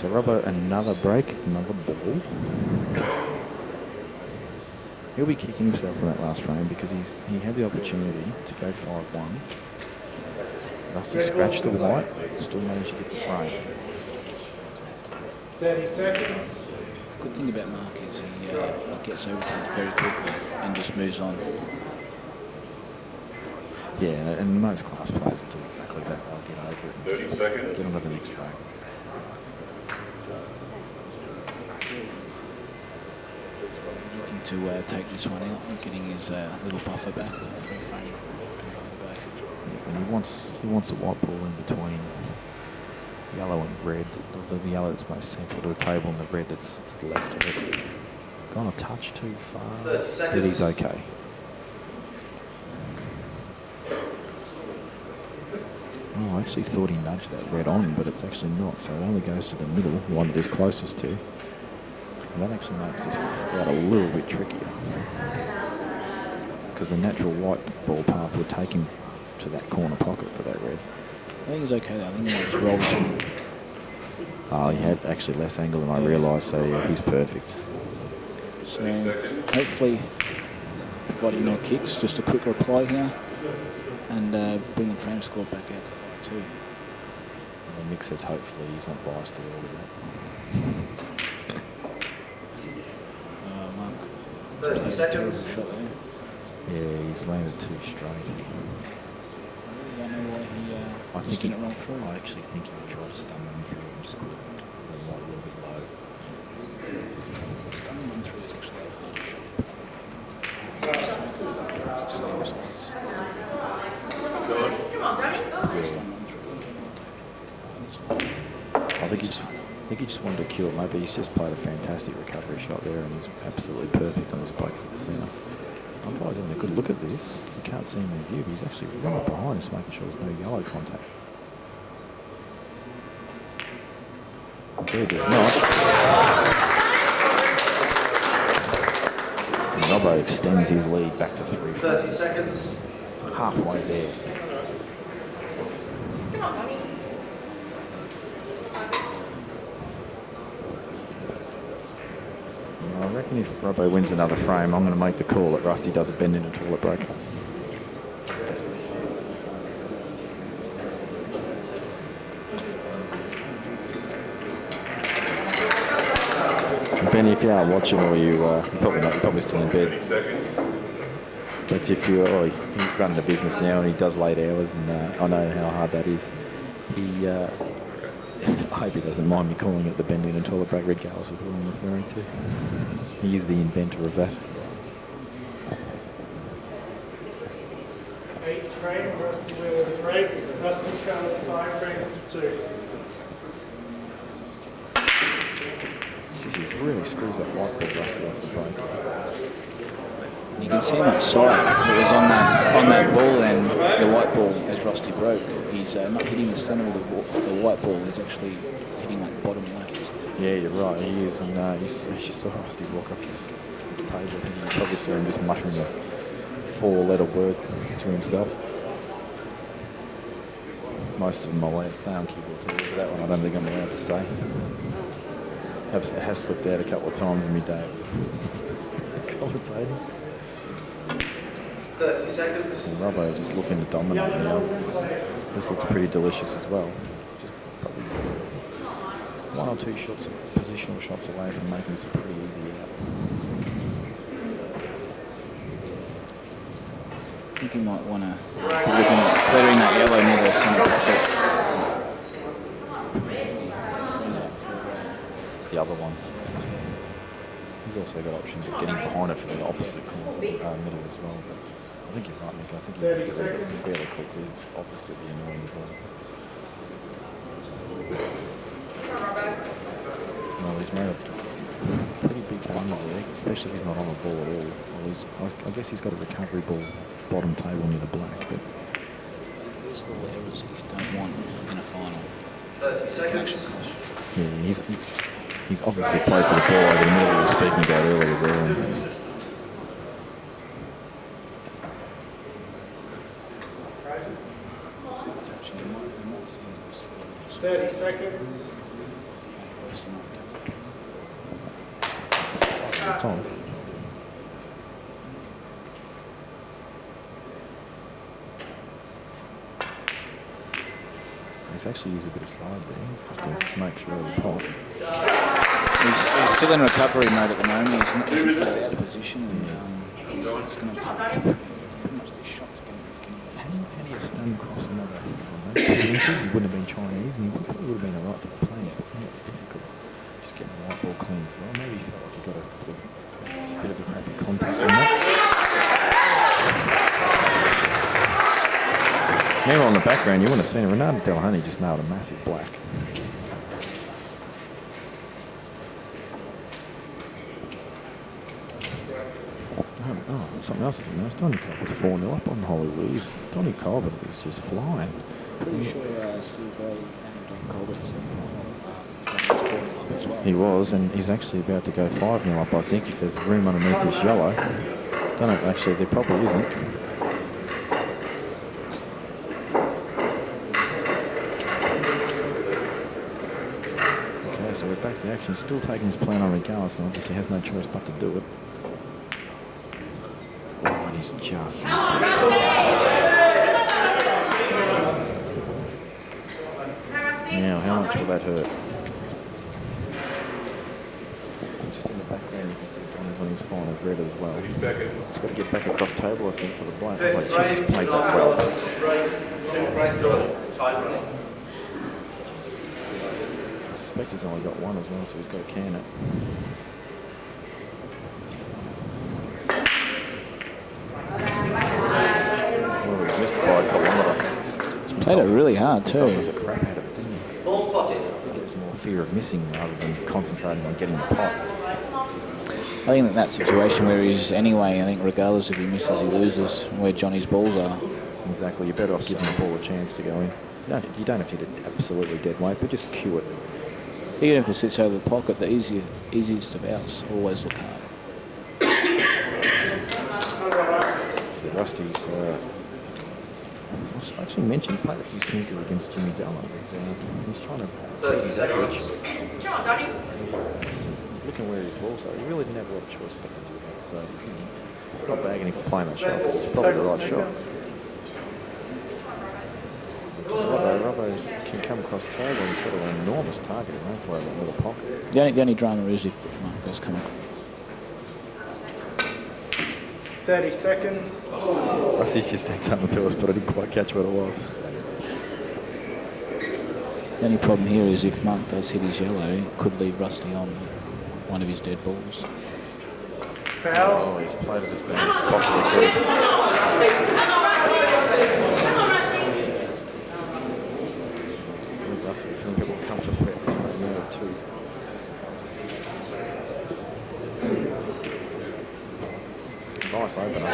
So Robbo, another break, another ball. He'll be kicking himself in that last frame because he had the opportunity to go 5-1. Rusty scratched the white, still managed to get the frame. 30 seconds. Good thing about Mark is he gets over things very quickly and just moves on. Yeah, and most class players will do exactly that. They'll get over it. 30 seconds. Get on to the next frame. Looking to take this one out and getting his little buffer back, or 3-frame buffer back. And he wants the white ball in between yellow and red. The yellow that's most central to the table and the red that's to the left of it. Gone a touch too far, 30 but seconds. he's okay. Oh, I actually thought he nudged that red on, but it's actually not. So it only goes to the middle, the one that is closest to. And that actually makes this out a little bit trickier. Because the natural white ball path would take him to that corner pocket for that red. I think he's okay though. I think he just rolls him. Oh, he had actually less angle than I realised, so yeah, he's perfect. So hopefully, providing no kicks, just a quick reply here, and bring the frame score back out to 2. And Nick says hopefully he's not biased at all with that. Mark. 30 seconds. Shot there. Yeah, he's landed too straight. I don't know why he I think he didn't roll through. I actually think he tried to stun him through and just put the white a little bit low. Stunning run through is actually a hard shot. Come on, Donny. I think he just wanted to kill it. Maybe he's just played a fantastic recovery shot there and he's absolutely perfect on this break for the centre. I'm probably having a good look at this. You can't see him in view, but he's actually right behind us, making sure there's no yellow contact. There's his not. And Robbo extends his lead back to 3. 30 seconds. Halfway there. Come on, Donny. I reckon if Robbo wins another frame, I'm going to make the call that Rusty does a bend in a toilet break. Benny, if you are watching or you're probably not, you're probably still in 30 bed. seconds. But if you're running the business now and he does late hours, and I know how hard that is, I hope he doesn't mind me calling it the bend in a toilet break, regardless of who I'm referring to. He is the inventor of that. 8th frame, Rusty Wheel with a break. Rusty trails 5 frames to 2. He really screws that white ball Rusty off the break. You can see on that side that was on that ball, and the white ball as Rusty broke. He's not hitting the centre of the white ball. He's actually hitting like bottom left. Yeah, you're right, he is, and you just saw Rusty walk off this table. You probably saw him just muttering a 4-letter word to himself. Most of them I'll say on keyboard too, but that one I don't think I'm allowed to say. It has slipped out a couple of times in my day. Commentating. 30 seconds. And Robbo just looking to dominate now. This looks pretty delicious as well. Just probably 1 or 2 shots, positional shots away from making this a pretty easy out. I think he might want to be looking at clearing that yellow near the centre pocket. The other one. He's also got options of getting behind it for the opposite middle as well. But I think you're right, Nick. I think you can get rid of it fairly quickly. It's opposite the annoying ball. Well, he's made a pretty big blunder there, especially if he's not on the ball at all. Well, I guess he's got a recovery ball bottom table near the black. But These little errors you don't want in a final. 30 seconds. Action cost. Yeah, he's obviously played for the ball over the middle we were speaking about earlier there. And 30 seconds. it's on. He's actually used a bit of slide there, just to make sure of the pot. He's still in recovery mode at the moment. He's not out of position, and he's going to take pretty much these shots again. How do you stun across another inches? He wouldn't have been Chinese, and he probably would have been alright to play. But yeah, it's difficult. Just getting the white ball clean as well. Maybe he felt like he got a bit of a crappy contact on that. Meanwhile, in the background, you wouldn't have seen Ronaldo Delahunty just nailed a massive black. Oh, something else I didn't notice. Donny Colbert was 4-0 up on Hollywood. Donny Colbert is just flying. Pretty sure Steve Ray and Don Colbert as well. He was, and he's actually about to go 5-0 up, I think, if there's room underneath this yellow. Don't know, actually, there probably isn't. Okay, so we're back to the action. He's still taking his plan on regardless, and obviously has no choice but to do it. Oh, and he's just missed it. Now, how much will that hurt? Just in the background, you can see Donny's on his final red as well. He's got to get back across table, I think, for the black. Oh, Jesus, played that well. I suspect he's only got one as well, so he's got to can it. Oh, he's missed by a kilometre. He's played it really hard too. The crap out of it, didn't he? Ball spotted. I think it was more fear of missing rather than concentrating on getting the pot. I think in that situation where he's anyway, I think regardless if he misses, he loses, where Johnny's balls are. Exactly, you're better off giving the ball a chance to go in. You don't have to hit it absolutely dead weight, but just cue it. Even if it sits over the pocket, the easiest of outs always look hard. So Rusty's, I actually mentioned, he played a few sneakers against Jimmy Dallin. He's trying to... 30 seconds. Come on, Donny. Looking where his balls are, he really didn't have a lot of choice but to do that. So it's not bagging him for playing that shot, because it's probably the right shot. Robbo can come across the table. He's got an enormous target in that for that little pocket. The only drama is if Marc does come up. 30 seconds. Rusty just said something to us, but I didn't quite catch what it was. The only problem here is if Marc does hit his yellow, it could leave Rusty on one of his dead balls. Foul. Oh, he's played it as bad as possibly could. Rusty, if you can get more comfortable with this right now too. Nice opener.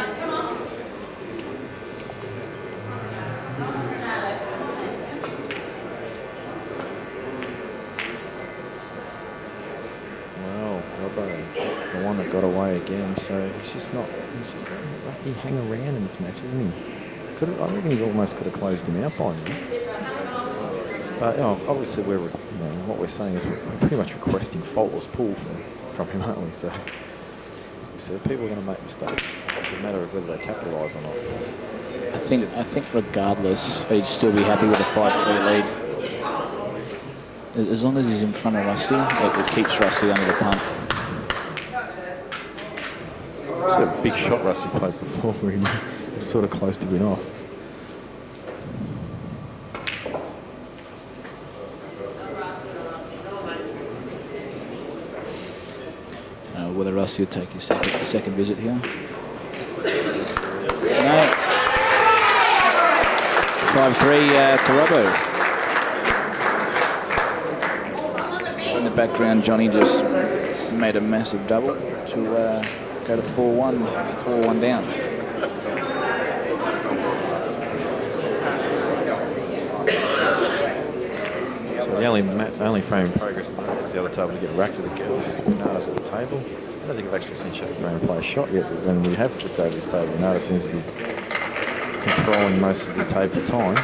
Well, Robbo, the one that got away again, so he's just letting Rusty hang around in this match, isn't he? I reckon he almost could have closed him out by now. But obviously what we're saying is we're pretty much requesting faultless pull from him, aren't we? So people are going to make mistakes. It's a matter of whether they capitalise or not. I think regardless, he'd still be happy with a 5-3 lead. As long as he's in front of Rusty, it keeps Rusty under the pump. It's a big shot Rusty played before where he was sort of close to being off. Whether Rusty will take his second visit here. No. 5-3 to Robbo. In the background, Johnny just made a massive double to go to 4-1 down. So The only frame in progress at the moment is the other table to get racked with the girls. Renata's at the table. I don't think I've actually seen Sheffield Graham play a shot yet, but when we have flipped over this table, Renata seems to be controlling most of the table time.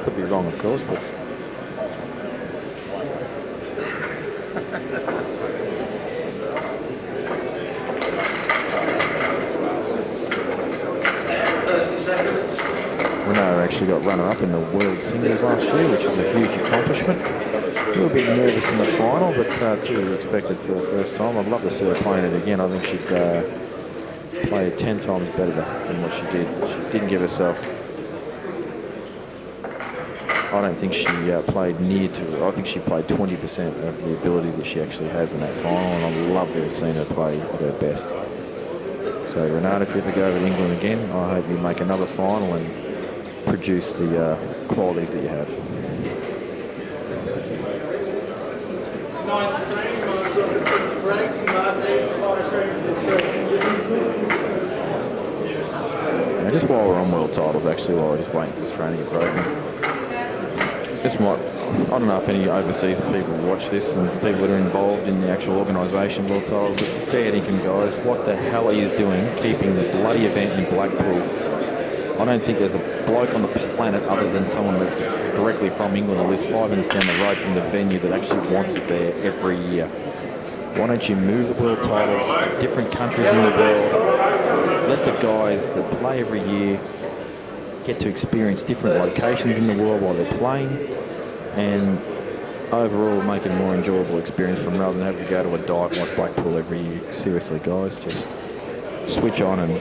Could be wrong, of course, but... Renata actually got runner-up in the World Singles last year, which is a huge accomplishment. A little bit nervous in the final, but too expected for the first time. I'd love to see her playing it again. I think she'd play it 10 times better than what she did. She didn't give herself... I don't think she played near to... I think she played 20% of the ability that she actually has in that final, and I'd love to have seen her play at her best. So Renata, if you ever go over to England again, I hope you make another final and produce the qualities that you have. Ninth frame, Marc Robertson to break. Marc needs 5 frames to 3. Now, just while we're on world titles, actually, while we're just waiting for this frame to get broken, this might, I don't know if any overseas people watch this and people that are involved in the actual organisation of world titles, but fair dinkum, guys, what the hell are you doing keeping the bloody event in Blackpool? I don't think there's a bloke on the planet other than someone that's directly from England or lives 5 minutes down the road from the venue that actually wants it there every year. Why don't you move the world titles to different countries in the world? Let the guys that play every year get to experience different locations in the world while they're playing, and overall make it a more enjoyable experience from rather than having to go to a dive like Blackpool every year. Seriously, guys, just switch on and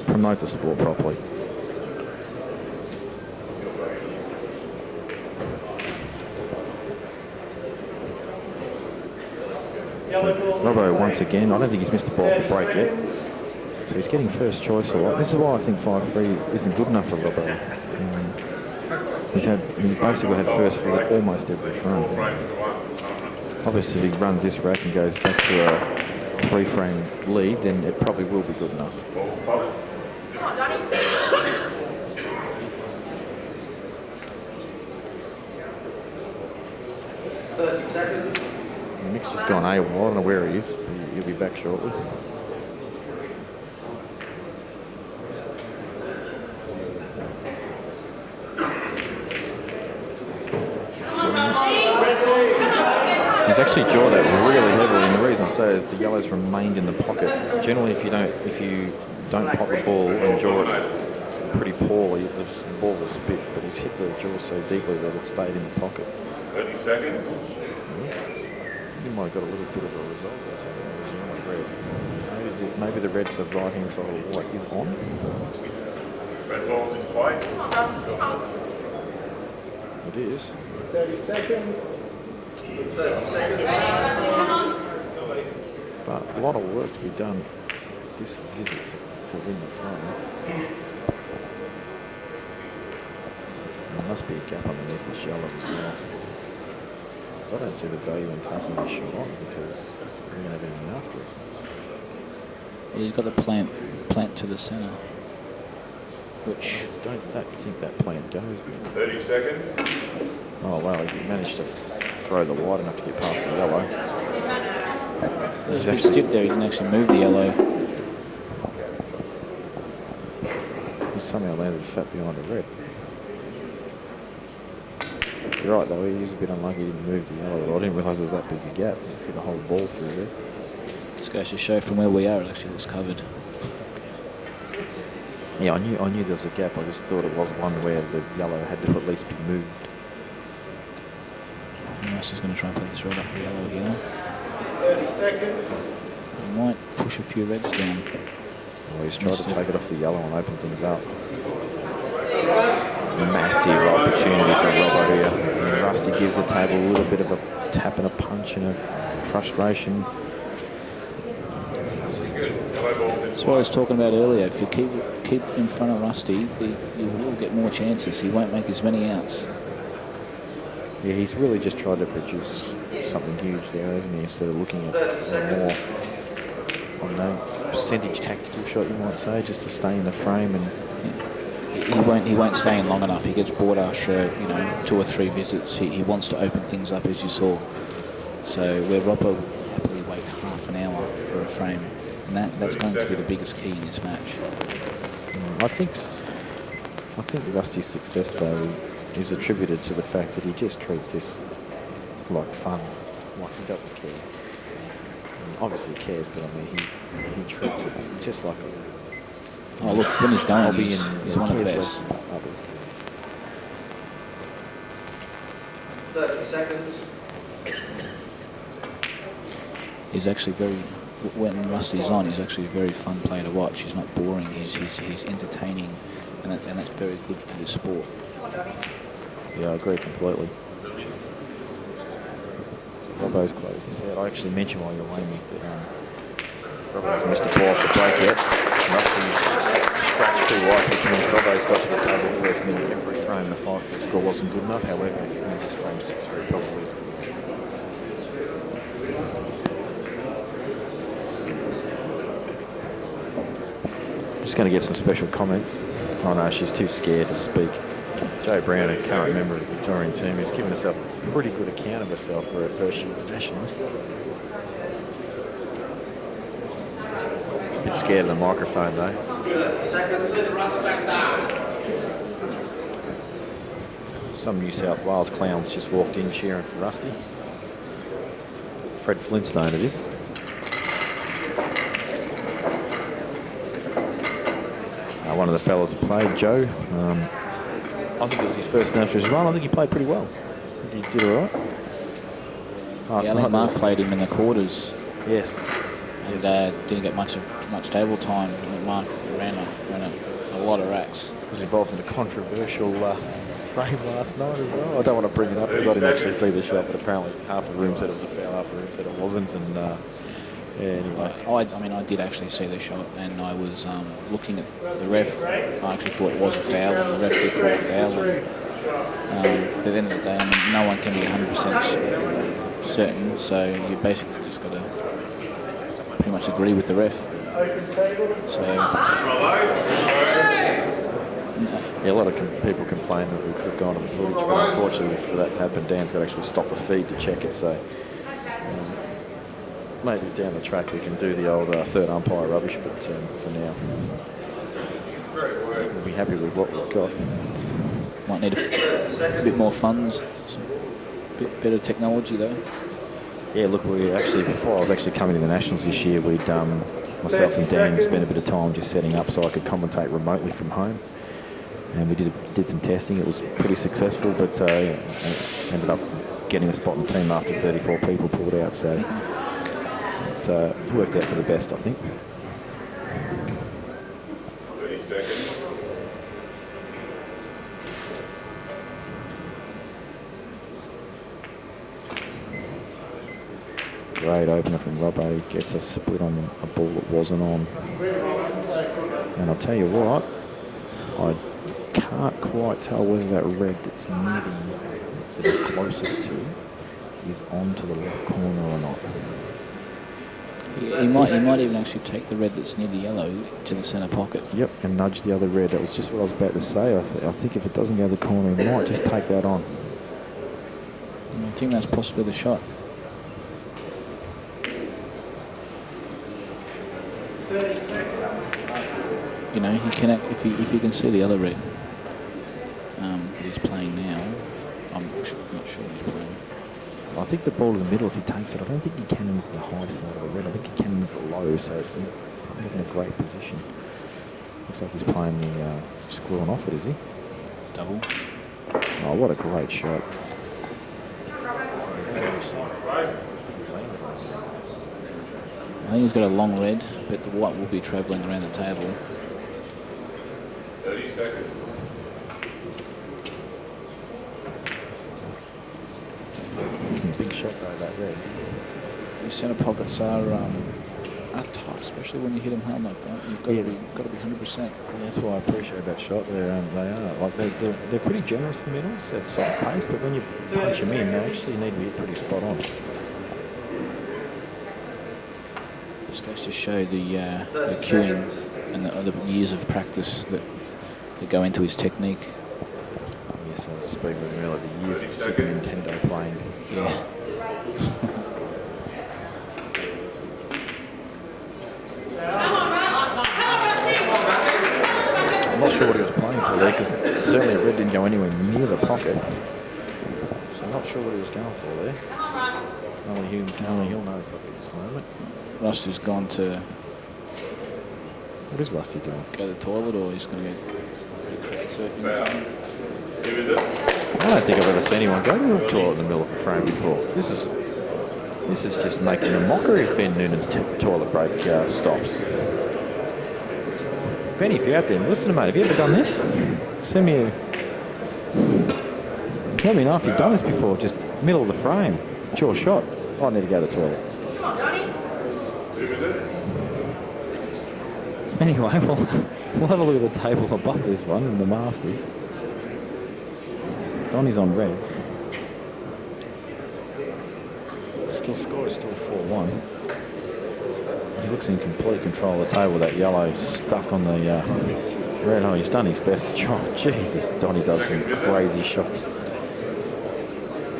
promote the sport properly. Robbo once again, I don't think he's missed a ball for break yet. So he's getting first choice a lot. This is why I think 5-3 isn't good enough for Robbo. He's basically had first for almost every frame. Obviously, if he runs this rack and goes back to a 3-frame lead, then it probably will be good enough. Come on, Donnie. 30 seconds. Nick's just gone AWOL. I don't know where he is. He'll be back shortly. He's actually jawed that really heavily, and the reason I say is the yellow's remained in the pocket. Generally, if you don't pop the ball and jaw it pretty poorly, the ball will spit. But he's hit the jaw so deeply that it stayed in the pocket. 30 seconds. He might have got a little bit of a result there. Maybe the red to the right hand side of the white is on. Red ball's in play. It is. 30 seconds. 30 seconds. But a lot of work to be done this visit to win the frame. There must be a gap underneath this yellow as well. I don't see the value in taking this shot on because we're going to have anything after it. Well, he's got the plant to the centre, which... Don't think that plant goes. 30 seconds. Oh wow, he managed to throw the white enough to get past the yellow. He was actually stiff there, he didn't actually move the yellow. He somehow landed fat behind the red. You're right though, he is a bit unlucky he didn't move the yellow. I didn't realise there was that big a gap. He could the whole ball through there. This goes to show from where we are, it actually looks covered. Yeah, I knew there was a gap. I just thought it was one where the yellow had to at least be moved. Rusty's going to try and play this red off the yellow again. 30 seconds. He might push a few reds down. Well, he's tried to take it off the yellow and open things up. Massive opportunity for Robbo here. And Rusty gives the table a little bit of a tap and a punch and a frustration. That's what I was talking about earlier. If you keep in front of Rusty, you will get more chances. He won't make as many outs. Yeah, he's really just tried to produce something huge there, isn't he? Instead of looking at more, I don't know, percentage tactical shot, you might say, just to stay in the frame. And he won't stay in long enough. He gets bored after 2 or 3 visits. He wants to open things up, as you saw. So where Robbo will happily wait half an hour for a frame, and that's going to be the biggest key in this match. I think Rusty's success though is attributed to the fact that he just treats this like fun, like he doesn't care. Obviously he cares, but I mean he treats it just like a. Oh look, when he's going, hobby he's one of the best. 30 seconds. He's actually when Rusty's on, he's actually a very fun player to watch. He's not boring. He's entertaining, and that's very good for the sport. Yeah, I agree completely. Robbo's closed his head. I actually mentioned while you were away, Mick, that Robbo's missed the ball off the break yet. Rusty's scratched too wide, which means Robbo's got to the table first, and then every frame the 5-3 score wasn't good enough. However, he wins this frame 6-3 probably. Just going to get some special comments. Oh no, she's too scared to speak. Jo Brown, a current member of the Victorian team, has given herself a pretty good account of herself for her first year of nationals. A bit scared of the microphone though. 30 seconds. Some New South Wales clowns just walked in cheering for Rusty. Fred Flintstone it is. One of the fellas that played, Joe. I think it was his first national as well. I think he played pretty well. I think he did all right. I think Marc played him in the quarters. Yes. And didn't get much table time. Marc ran a lot of racks. Was involved in a controversial frame last night as well. I don't want to bring it up because I didn't actually see the shot, but apparently half the room said it was a foul, half the room said it wasn't, and yeah, anyway. I mean, I did actually see the shot, and I was looking at the ref. I actually thought it was a foul, and the ref did call it a foul. But at the end of the day, I mean, no one can be 100% certain, so you basically just got to pretty much agree with the ref. So, yeah, a lot of people complain that we could have gone to the footage, but unfortunately for that to happen, Dan's got to actually stop the feed to check it, so maybe down the track we can do the old third umpire rubbish, but for now we'll be happy with what we've got. Might need a bit more funds, a bit better technology though. Yeah, look, we actually, before I was actually coming to the Nationals this year, we'd myself and Dan spent a bit of time just setting up so I could commentate remotely from home. And we did some testing. It was pretty successful, but ended up getting a spot in the team after 34 people pulled out. So it's worked out for the best, I think. 30 seconds. Great opener from Robbo, gets a split on a ball that wasn't on. And I'll tell you what, I can't quite tell whether that red that's near the closest to is onto the left corner or not. He might even actually take the red that's near the yellow to the centre pocket. Yep, and nudge the other red. That was just what I was about to say. I think if it doesn't go to the corner, he might just take that on. And I think that's possibly the shot. 30 seconds. You know, he can if he can see the other red that he's playing now. I'm actually not sure he's playing. I think the ball in the middle, if he takes it, I don't think he cannons the high side of the red. I think he cannons the low, so it's in a great position. Looks like he's playing the screw on off it, is he? Double. Oh, what a great shot. I think he's got a long red, but the white will be travelling around the table. 30 seconds. Big shot though, that red. The centre pockets are tough, especially when you hit them hard like that. You've got to be 100%. And that's why I appreciate that shot. They are like they're pretty generous in the middle. So it's soft pace, but when you punch them in, they actually need to be pretty spot on. This goes to show the queuing and the years of practice that to go into his technique. Yes, I was speaking with him earlier, the years of Super Nintendo playing. Yeah. I'm not sure what he was playing for there, because certainly red didn't go anywhere near the pocket. So I'm not sure what he was going for there. Only he'll know probably at this moment. Rusty's gone to What is Rusty doing? go to the toilet, or he's going to go surfing. I don't think I've ever seen anyone go to a toilet in the middle of a frame before. This is just making a mockery of Ben Noonan's toilet break stops. Benny, if you're out there, listen to me. Have you ever done this? Send me a... Let me know if you've done this before. Just middle of the frame. It's your shot. Oh, I need to go to the toilet. Come on, Donnie. Anyway, we'll have a look at the table above this one in the Masters. Donnie's on reds. Score is still 4-1. He looks in complete control of the table. That yellow stuck on the red. Oh, he's done his best to try. Jesus, Donnie does some crazy shots.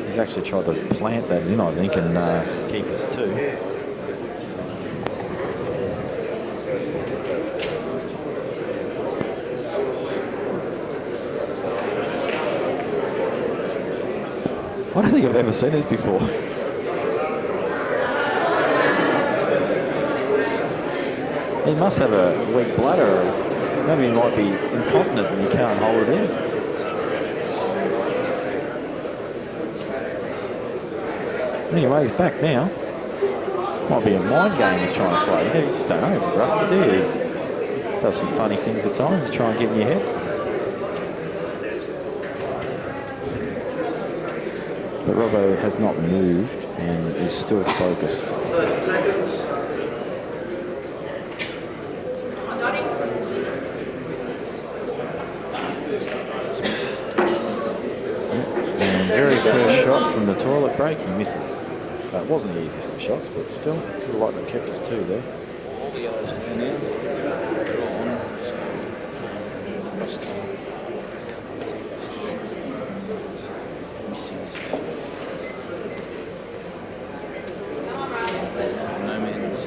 He's actually tried to plant that in, I think, and keep us too. I don't think I've ever seen this before. He must have a weak bladder. Or maybe he might be incontinent and he can't hold it in. Anyway, he's back now. Might be a mind game he's trying to play. Yeah, you just don't know. Rusty D does some funny things at times to try and get in your head. But Robbo has not moved and is still focused. 30 seconds. Come on, Donnie. And Jerry's first shot from the toilet break, he misses. It wasn't the easiest of shots, but still, a lot that kept us two there. All the yellows are now drawn. Rusty. Missing this out. No man was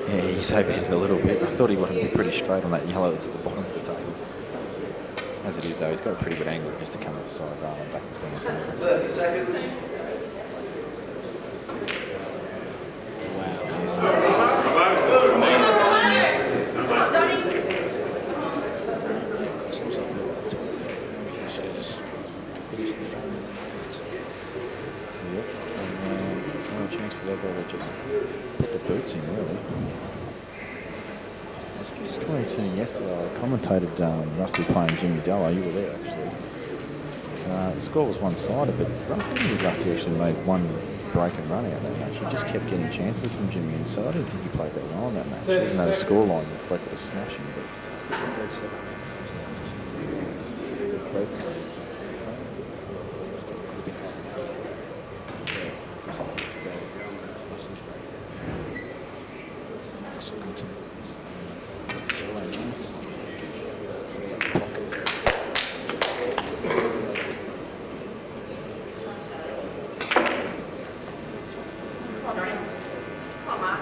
Yeah, he's overheaded a little bit. I thought he wanted to be pretty straight on that yellow that's at the bottom of the table. As it is though, he's got a pretty good angle just to come up the side rather than back and stand the table. 30 seconds. Come on, Donnie. Yep, and no chance for that ball to just put the boots in really. I was just commenting yesterday, I commentated Rusty playing Jimmy Dello. You were there actually. The score was one-sided, but Rusty actually made one break and run out of that match. He just kept getting chances from Jimmy, and so I didn't think he played that well in that match. Even though the scoreline reflected a smashing, but Come on, Donnie. Come on, Marc.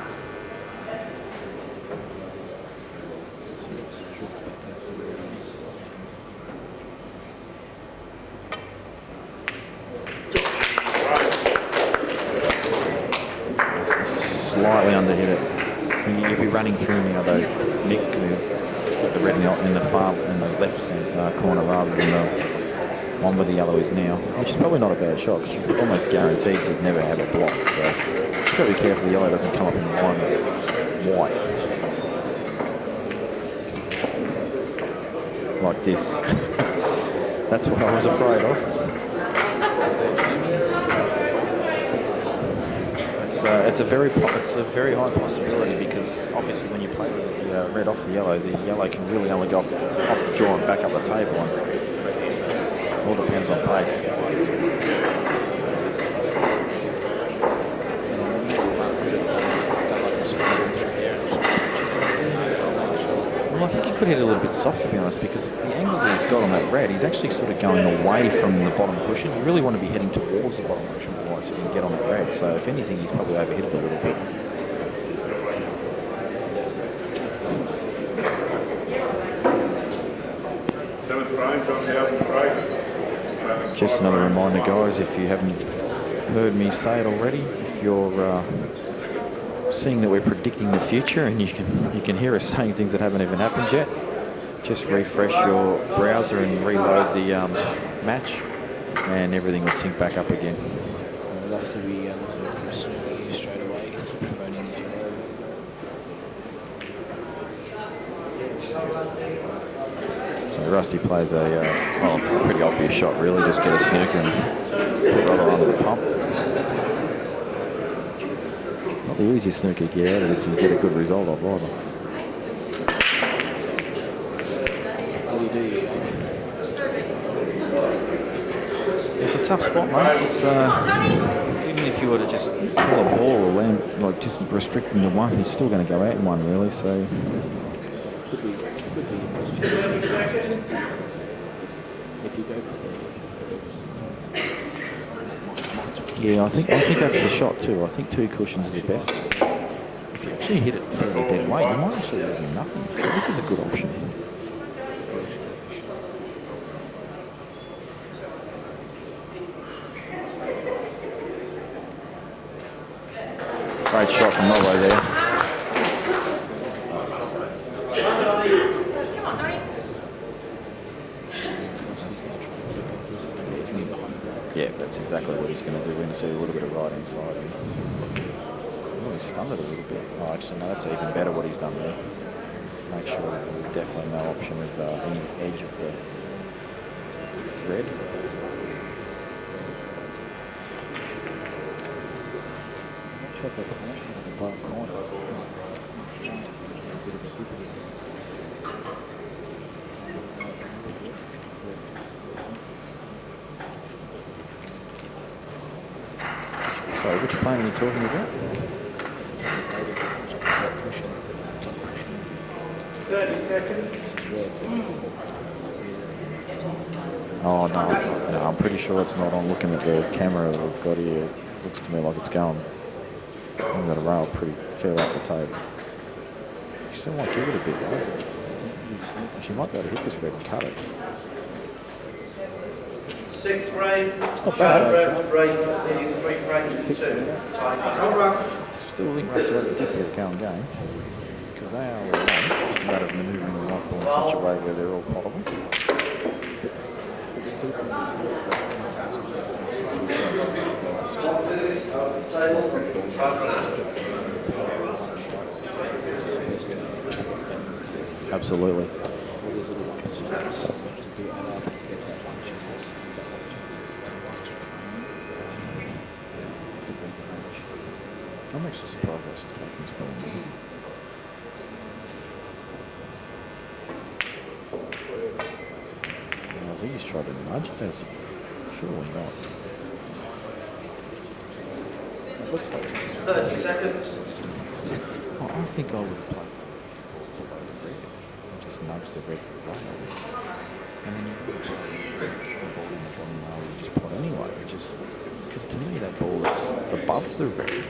slightly underhit it. You'd be running through now though, Nick, who put the red in the far in the left corner rather than the one where the yellow is now, which is probably not a bad shot because you're almost guaranteed to never have it blocked. So just got to be careful the yellow doesn't come up in line with white. Like this. That's what I was afraid of. It's a very high possibility because obviously when you play with the red off the yellow can really only go off the draw and back up the table. It all depends on pace. Well, I think he could hit it a little bit soft, to be honest, because the angles that he's got on that red, he's actually sort of going away from the bottom cushion. You really want to be heading towards the bottom cushion so you can get on the red. So if anything, he's probably overhit it a little bit. Just another reminder, guys, if you haven't heard me say it already, if you're seeing that we're predicting the future and you can hear us saying things that haven't even happened yet, just refresh your browser and reload the match and everything will sync back up again. We'll have to be looking straight away, voting each other. So Rusty plays a pretty obvious shot, really. Just get a snooker and put it right under the pump. Not the easiest snooker to get out of this and get a good result of either. What do you do? It's a tough spot, mate. It's even if you were to just pull a ball or land, like just restricting to one, he's still going to go out in one, really. So. 30 seconds. If you go Yeah, I think that's the shot too. I think 2 cushions is the best. If you actually hit it fairly dead weight, you might actually lose nothing. So this is a good option. Great shot from Novo there. Yeah, that's exactly what he's going to do. We're going to see a little bit of right inside. Oh, he's stunned it a little bit. Oh, actually, no, that's even better what he's done there. Make sure that there's definitely no option of any edge of the red. Sorry, which plane are you talking about? 30 seconds. Oh, no, I'm pretty sure it's not on. Looking at the camera that we've got here, it looks to me like it's going. I've got a rail pretty fair up the table. You still might give it a bit, though. She might be able to hit this red and cut it. 6th frame, not bad. round break, needing 3 frames to 2. Time. Still think Russ are at the tip of the current game because they are all one. Just a matter of manoeuvring the white ball in such a way where they're all potable. Absolutely. I'm actually surprised that's just taking this ball. I think he's tried to nudge it, has he? Surely not. 30 seconds. Oh, I think I would have played just nudge the red flag. And then the ball in the bottom now you just put anyway. Just because to me that ball that's above the red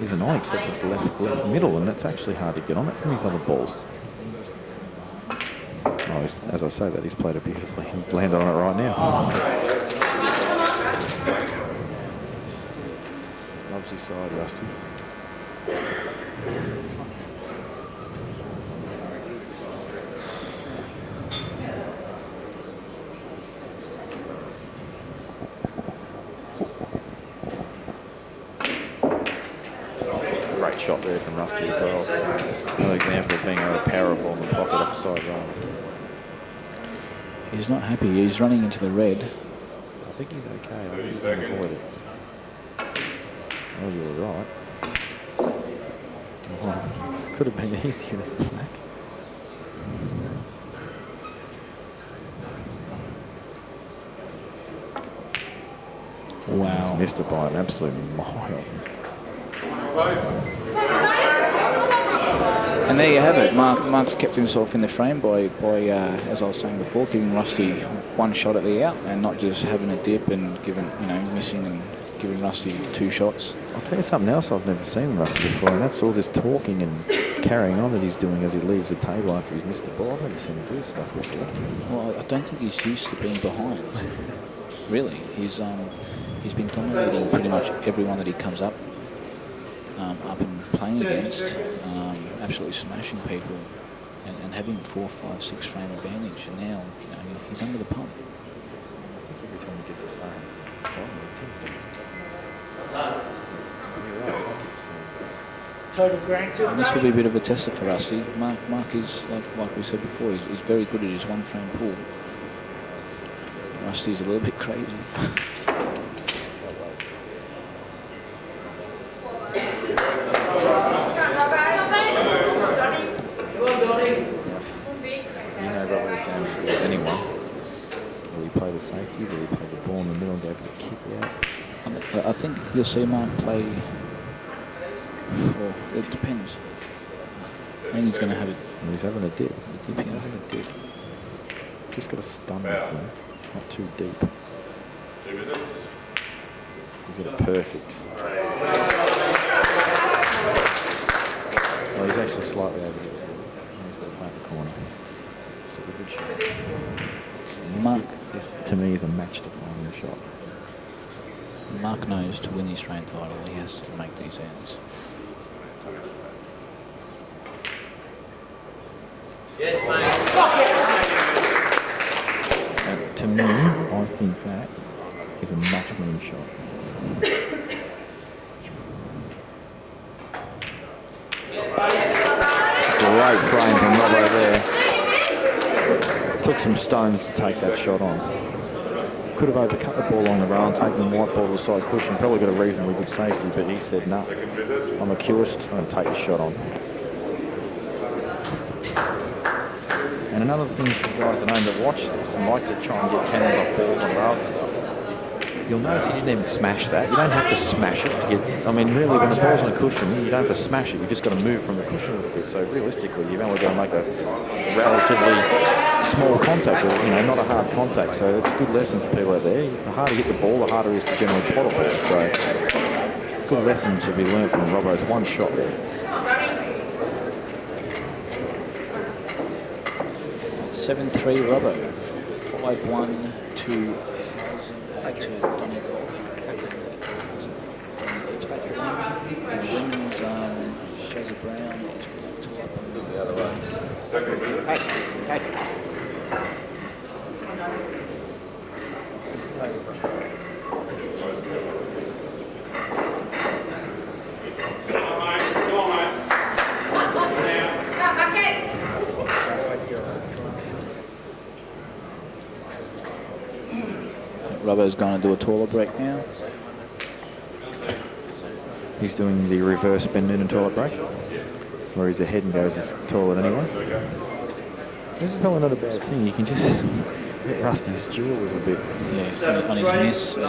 is an onyx, that's its left middle, and that's actually hard to get on it from his other balls. Oh, as I say that, he's played it beautifully. He's landed on it right now. Loves his side, Rusty. Great shot there from Rusty as well. Another example of being able to power ball in the pocket off the side line. He's not happy. He's running into the red. I think he's okay. I think he's going to avoid it. Oh, you were right. Oh, could have been easier this black. Wow. He's missed it by an absolute mile. And there you have it. Mark's kept himself in the frame by as I was saying before, giving Rusty one shot at the out and not just having a dip and missing and giving Rusty 2 shots. I'll tell you something else I've never seen Rusty before, and that's all this talking and carrying on that he's doing as he leaves the table after he's missed the ball. I've never seen him do this stuff before. Well, I don't think he's used to being behind. Really, he's been dominating pretty much everyone that he comes up and playing against, absolutely smashing people and having 4, 5, 6 frame advantage. And now, he's under the pump. Every time he gets his phone, Total granted. And this will be a bit of a tester for Rusty. Marc is, like we said before, he's very good at his 1 frame pull. Rusty's a little bit crazy. Robert's down to anyone. Will he play the safety? Will he play the ball in the middle and go for the kick out? I think you'll see Marc play. Well, it depends. I think he's going to have it. Well, he's having a dip. He's having a dip. Just got to stun this thing. Not too deep. He's got it perfect. Well, he's actually slightly over there. He's got to play in the corner. So a good shot. Marc, this to me is a match-defining shot. Marc knows to win the Australian title, he has to make these ends. Yes, mate. And to me, I think that is a match-winning shot. Great frame from Robbo there. Took some stones to take that shot on. Could have overcut the ball on the rail and taken the white ball to the side cushion. Probably got a reasonably good safety, but he said, no, I'm a curist, I'm going to take the shot on. And another thing for guys at home that watch this and like to try and get cannons off balls and rails and stuff, you'll notice he didn't even smash that. You don't have to smash it. I mean, really, when the ball's on a cushion, you don't have to smash it. You've just got to move from the cushion a little bit. So realistically, you've only got to make a relatively small contact, or not a hard contact. So it's a good lesson for people out there. The harder you hit the ball, the harder it is to generally plot a ball. So good lesson to be learned from Robbo's one shot there. 7-3 Robbo. 5-1 to Donegal. And women's Shazza Brown is 2 up. The other way. Second minute. Robbo's going to do a taller break now. He's doing the reverse bend in and toilet break, where he's ahead and goes to the toilet anyway. This is probably not a bad thing. You can just let Rusty stew a little bit. Yeah, on his miss. It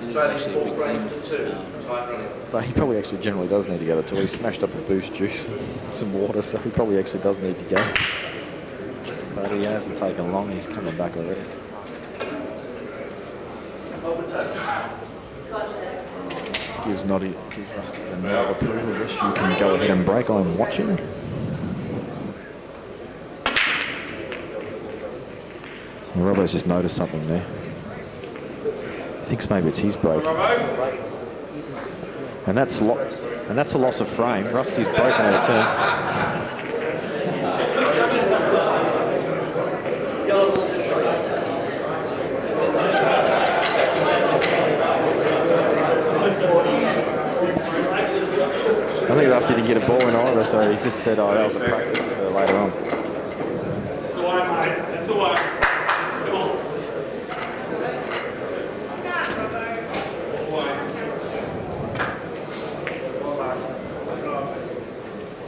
is actually a big thing. But he probably actually generally does need to go to the toilet. He smashed up a boost juice and some water, so he probably actually does need to go. But he hasn't taken long. He's coming back already. Gives Rusty the nod of approval. Yes, you can go ahead and break. I'm watching. Robbo's just noticed something there. Thinks maybe it's his break. And that's a loss of frame. Rusty's broken out of turn. I think Rusty didn't get a ball in either, so he just said, oh, that was a practice for later on. That's away, mate. That's away. Come on.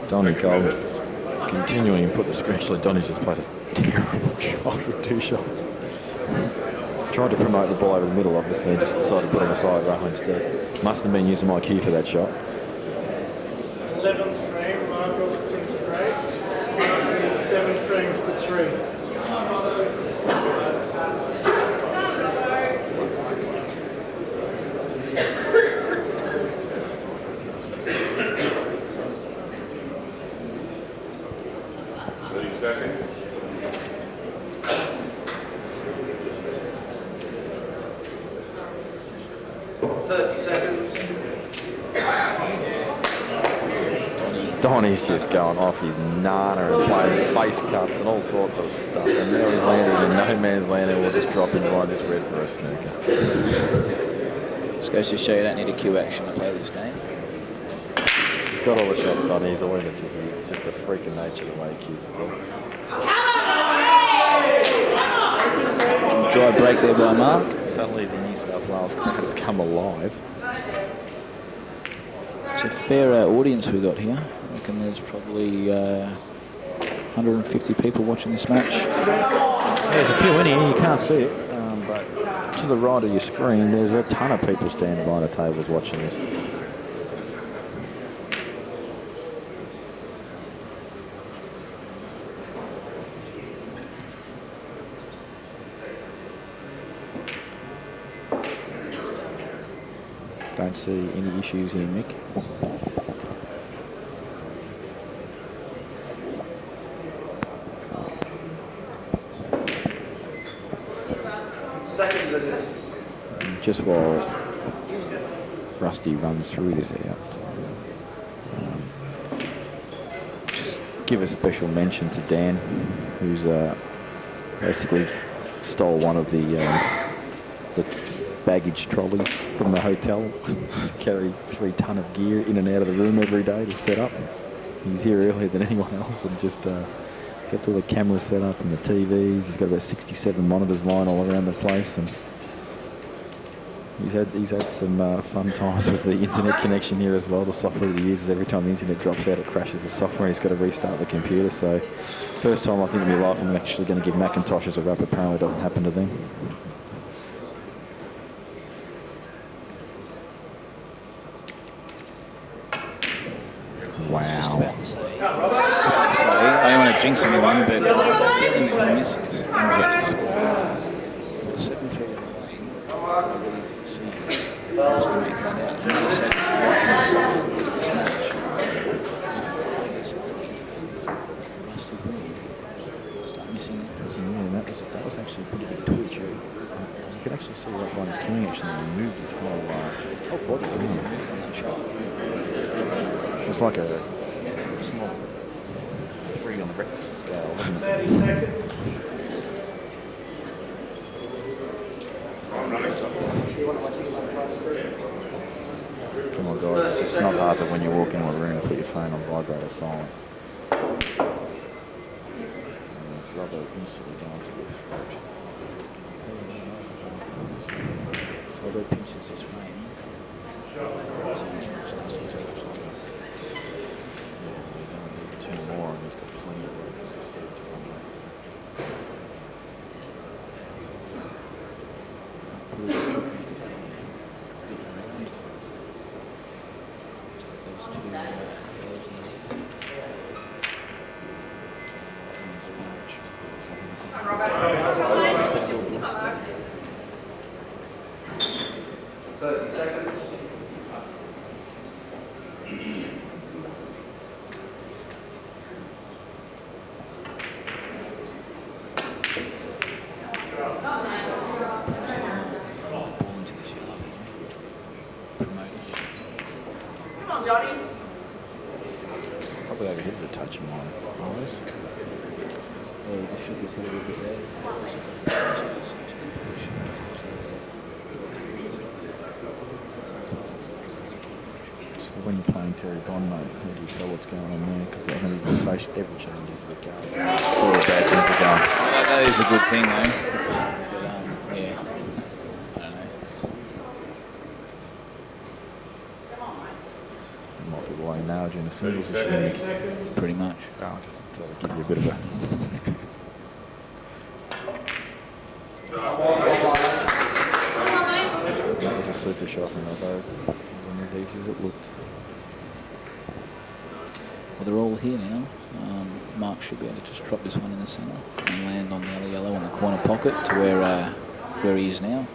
Donegal continuing to put the scratch. Actually, Donny's just played a terrible shot with 2 shots. Tried to promote the ball over the middle, obviously, and just decided to put on the side row instead. Must have been using my cue for that shot. 11th frame, Marc seconds. 30 seconds. Donnie's just going off his nana and playing face cuts and all sorts of stuff. And now he's landed in no man's land and we'll just drop him behind this red for a snooker. Just goes to show you don't need a cue action to play this game. He's got all the shots done. He's a lunatic. He's just a freak of nature the way he cues the ball. Dry break there by Mark. Suddenly the New South Wales crowd has come alive. It's a fair audience we got here. I reckon there's probably 150 people watching this match. Yeah, there's a few in here, you can't see it, but to the right of your screen there's a ton of people standing by the tables watching this. Don't see any issues here, Mick. Second visit. Just while Rusty runs through this out, just give a special mention to Dan, who's basically stole one of the baggage trolleys from the hotel to carry 3 ton of gear in and out of the room every day to set up. He's here earlier than anyone else and just gets all the cameras set up and the TVs. He's got about 67 monitors lying all around the place, and he's had some fun times with the internet connection here as well. The software that he uses, every time the internet drops out, it crashes the software. He's got to restart the computer. So first time I think in my life I'm actually going to give Macintoshes a rap. Apparently it doesn't happen to them. Wow. I don't want to jinx anyone, but I miss this. 7-3 away. I really see just to make that out. Start missing. Yeah, that was actually a pretty good twitch. You could actually see right by his king actually moved his whole body. It's like a small 3 on the breakfast scale, wasn't it? 30 seconds. Come on, guys. It's not hard that when you walk into a room, put your phone on vibrate or silent. And rubber instantly going to the throat. So that pinches his frame. Two more, and he's got plenty of work to do. Come on, Robert. 30 seconds. Come on, Johnny. Probably overhit the touch of mine. Always. Yeah, the sugar's got a little bit there. When you're playing Terry Bond, mate, how do you tell what's going on there? Because I think his face ever changes the cards. All the bad things are going. That is a good thing, though. But, yeah. I don't know. Might be why he nailed you in the singles this 30 year. seconds. Pretty much. Oh, I just thought I'd give you a bit of a... That was a super shot from those. It wasn't as easy as it looked. Well, they're all here now. Marc should be able to just drop this one in the centre and land on the other yellow in the corner pocket to where he is now.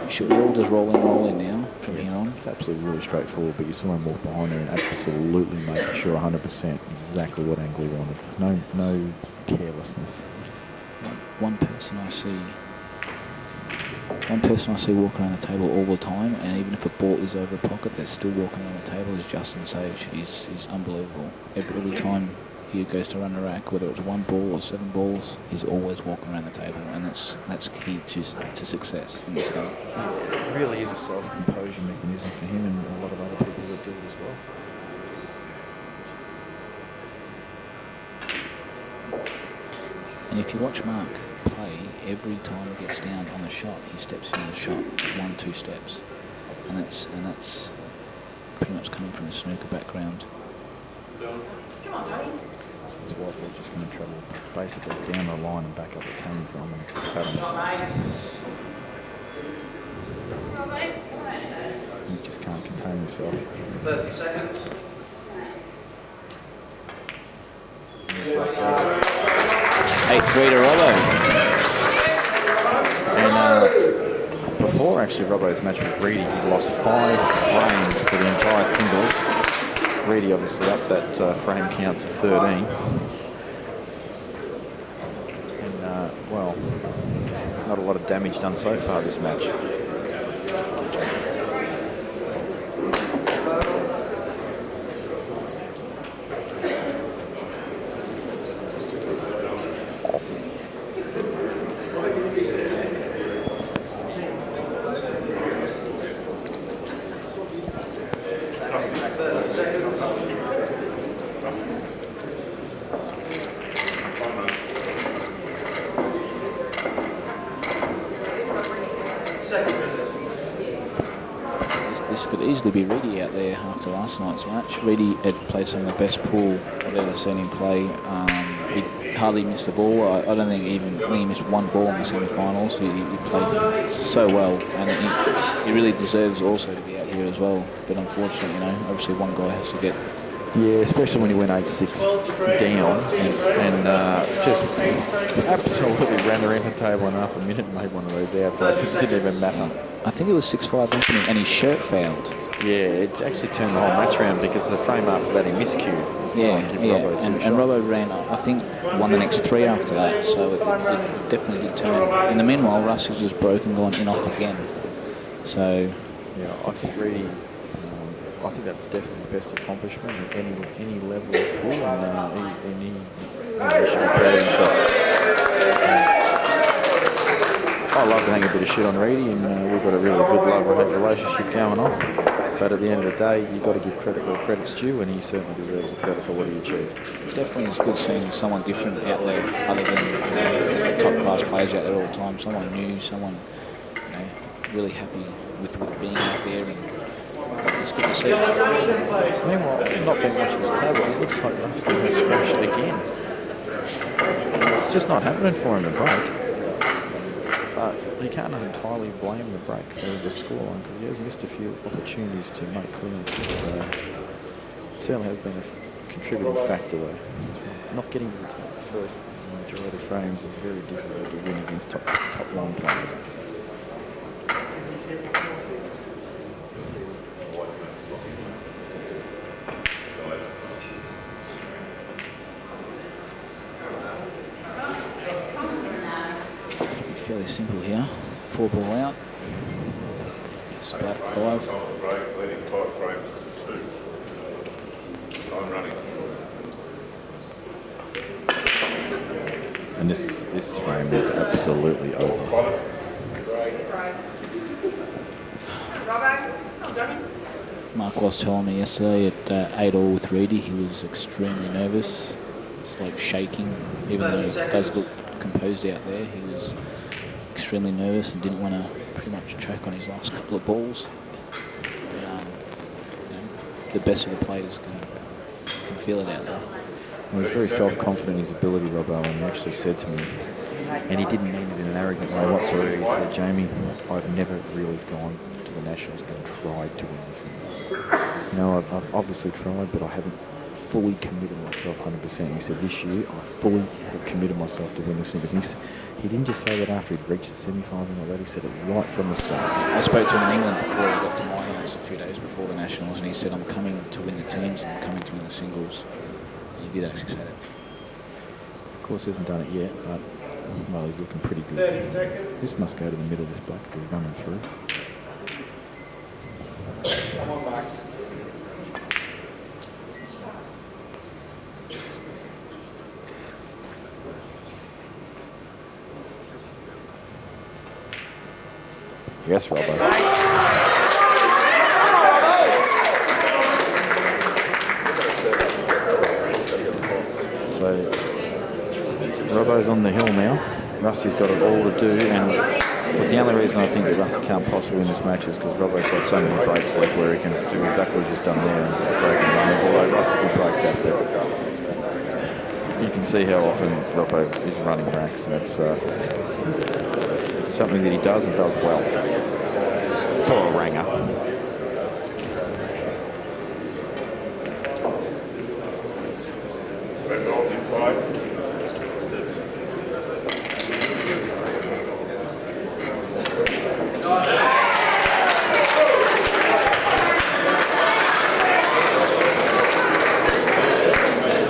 We're all just rolling now from here on. It's absolutely really straightforward, but you saw him walk behind her and absolutely making sure 100% exactly what angle he wanted. No carelessness. One person I see walking around the table all the time, and even if a ball is over a pocket, they're still walking around the table, is Justin Sage. He's unbelievable. Every time he goes to run a rack, whether it's 1 ball or 7 balls, he's always walking around the table, and that's key to success in this game. It really is a self-composure mechanism for him and a lot of other people that do it as well. And if you watch Marc play, every time he gets down on the shot, he steps in the shot 1-2 steps, and that's pretty much coming from a snooker background. Come on, Johnny. His white ball's just going to travel basically down the line and back up it came from and cut him. He just can't contain himself. 30 seconds. 8-3 to Robbo. And before actually Robbo's match with Reedy, he lost 5 frames for the entire singles. Reedy obviously up that frame count to 13. And, well, not a lot of damage done so far this match. This could easily be Reedy out there after last night's match. Reedy had played some of the best pool I've ever seen him play. He hardly missed a ball. I don't think he missed 1 ball in the semi-finals. He played so well, and he really deserves also to be out here as well. But unfortunately, obviously one guy has to get. Yeah, especially when he went 8-6 down and just absolutely ran around the table in half a minute and made one of those outs. So it didn't even matter. I think it was 6-5, and his shirt fouled. Yeah, it actually turned the whole match around because the frame after that he miscued. Yeah. And Robbo ran, I think, won the next 3 after that, so it definitely did turn. In the meanwhile, Russ was just broken, gone in off again. So, yeah, I think really, I think that's definitely his best accomplishment at any level of pool, and he should be proud of himself. I love to hang a bit of shit on Reedy, and we've got a really good love-hate relationship going on. But at the end of the day, you've got to give credit where credit's due, and he certainly deserves the credit for what he achieved. Definitely it's good seeing someone different out there, other than top-class players out there all the time. Someone new, someone really happy with being out there, and it's good to see. Meanwhile, not being much of his table, it looks like Rusty has scratched again. It's just not happening for him to break. But you can't entirely blame the break for the scoreline because he has missed a few opportunities to make cleans. So it certainly has been a contributing factor though. Not getting the first majority of frames is very difficult to win against top line players. Fairly simple here. 4 ball out. It's about 5. Leading 5 frames to 2. Time running. And this frame is absolutely over. Robbo. Come on, Johnny. Marc was telling me yesterday at 8-all with Reedy, he was extremely nervous. It's like shaking, even though it does look composed out there. He was extremely nervous and didn't want to pretty much track on his last couple of balls. But, the best of the players can feel it out there. He was very self-confident in his ability, Robbo, and he actually said to me, and he didn't mean it in an arrogant way whatsoever, he said, Jamie, I've never really gone to the Nationals and tried to win the singles. I've obviously tried, but I haven't fully committed myself 100%. He said, this year, I fully have committed myself to win the singles. And he didn't just say that after he'd reached the semi-final or that, he said it right from the start. I spoke to him in England before he got to my house a few days before the Nationals, and he said, I'm coming to win the teams and I'm coming to win the singles. And he did actually say that. Of course, he hasn't done it yet, but, well, he's looking pretty good. 30 seconds. This must go to the middle of this black because he's running through. Come on, Marc. Yes, Robbo. So, Robbo's on the hill now. Rusty's got it all to do, and but the only reason I think that Rusty can't possibly win this match is because Robbo's got so many breaks left where he can do exactly what he's done there and break and run. Although Rusty can break that, but you can see how often Robbo is running racks, and it's something that he does and does well for a ranger.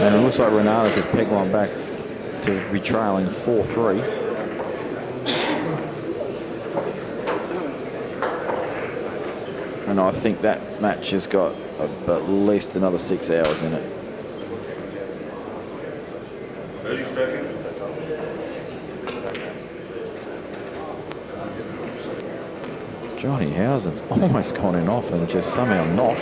And it looks like Renato's just pegged one back to be trailing 4-3. And I think that match has got at least another 6 hours in it. 30 seconds. Johnny Housen's almost gone in off and just somehow not.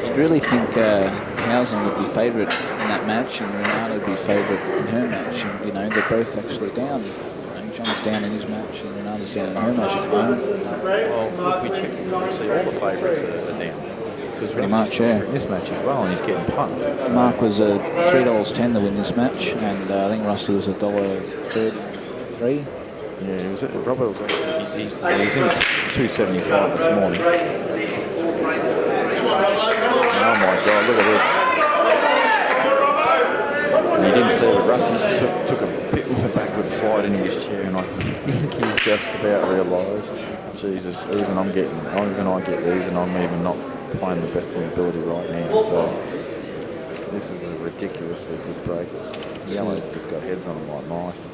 You'd really think Housen would be favourite in that match and Renato would be favourite in her match. And, you know, they're both actually down. You know, John's down in his match and Renato's down in her match at the moment. Well, look, we check, see all the favourites are down. Pretty much, yeah. This match as well, and he's getting pumped. Marc was $3.10 to win this match, and I think Rusty was $1.33. Yeah, he was at, Robert was actually, he's in at 275 this morning. Oh my God, look at this. And he didn't see it. Rusty just took a bit of a backward slide into his chair, and I think he's just about realised, Jesus, even I get these, and I'm even not playing the best of my ability right now. So this is a ridiculously good break. Yellow's just got heads on them like mice.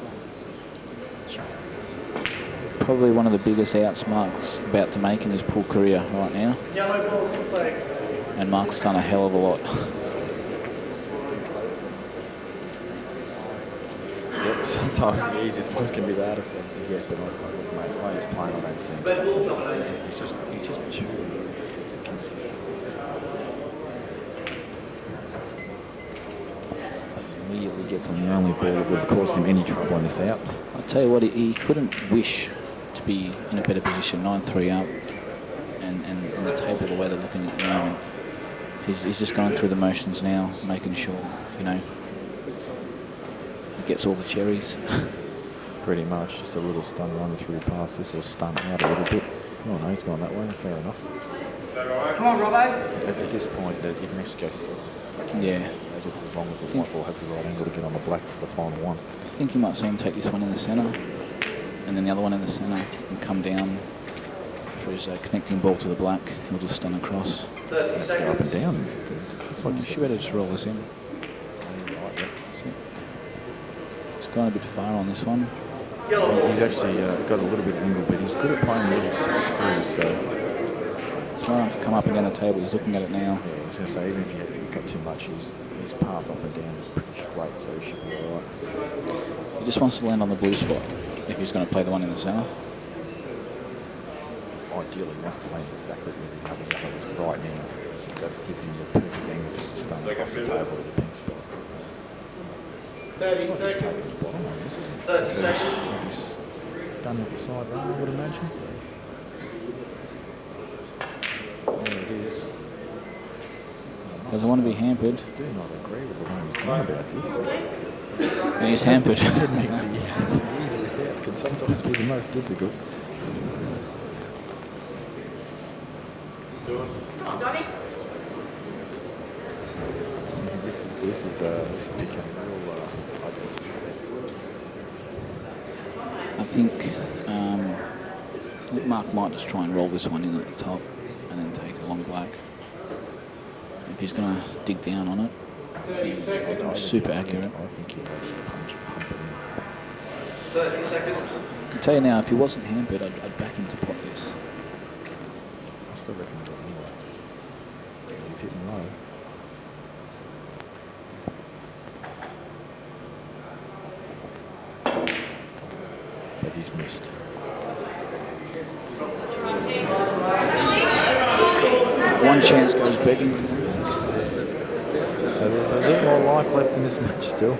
Probably one of the biggest outs Marc's about to make in his pool career right now. Yellow balls in play. And Marc's done a hell of a lot. Yep, sometimes the easiest ones can be the hardest ones to get, but mate, when he's playing, I don't see him. He's just too consistent. Immediately gets on the only ball that would have caused him any trouble on this out. I'll tell you what, he couldn't wish to be in a better position, 9-3 up, and the table, the way they're looking at the moment. He's just going through the motions now, making sure, you know, he gets all the cherries. Pretty much, just a little stun run through past this, or stun out a little bit. Oh no, he's gone that way, fair enough. Come on, Robbo. At this point, you can actually go Yeah. as long as the white ball has the right angle to get on the black for the final one. I think you might see him take this one in the centre, and then the other one in the centre, and come down for his connecting ball to the black. He'll just stun across. 30 seconds. Up and down. It's like you should better just roll this in. He's gone a bit far on this one. Yellow balls. He's actually got a little bit of angle, but he's good at playing little screws, so... Trying to come up and down the table. He's looking at it now. Yeah, I was going to say, even if you've got too much, his path up and down is pretty straight, so he should be all right. He just wants to land on the blue spot if he's going to play the one in the centre. Ideally, he wants to land exactly where the other yellow is right now. So that gives him the perfect angle just to stun across the table to the pink spot. 30 seconds. 30 seconds. He's done with the side run, I would imagine. There it is. Doesn't want to be hampered. I do not agree with the way he's going about this. And he's hampered. It'd make the easiest easiest outs can sometimes be the most difficult. Come on, Donny. This is becoming real. I think Marc might just try and roll this one in at the top and then take a long black. If he's going to dig down on it, 30 seconds. super accurate. I think he'll actually punch it. 30 seconds. I tell you now, if he wasn't hampered, I'd back him to pot this. I still reckon he'll anyway. He's hitting low. But he's missed. One chance goes begging. So there's a little more life left in this match still.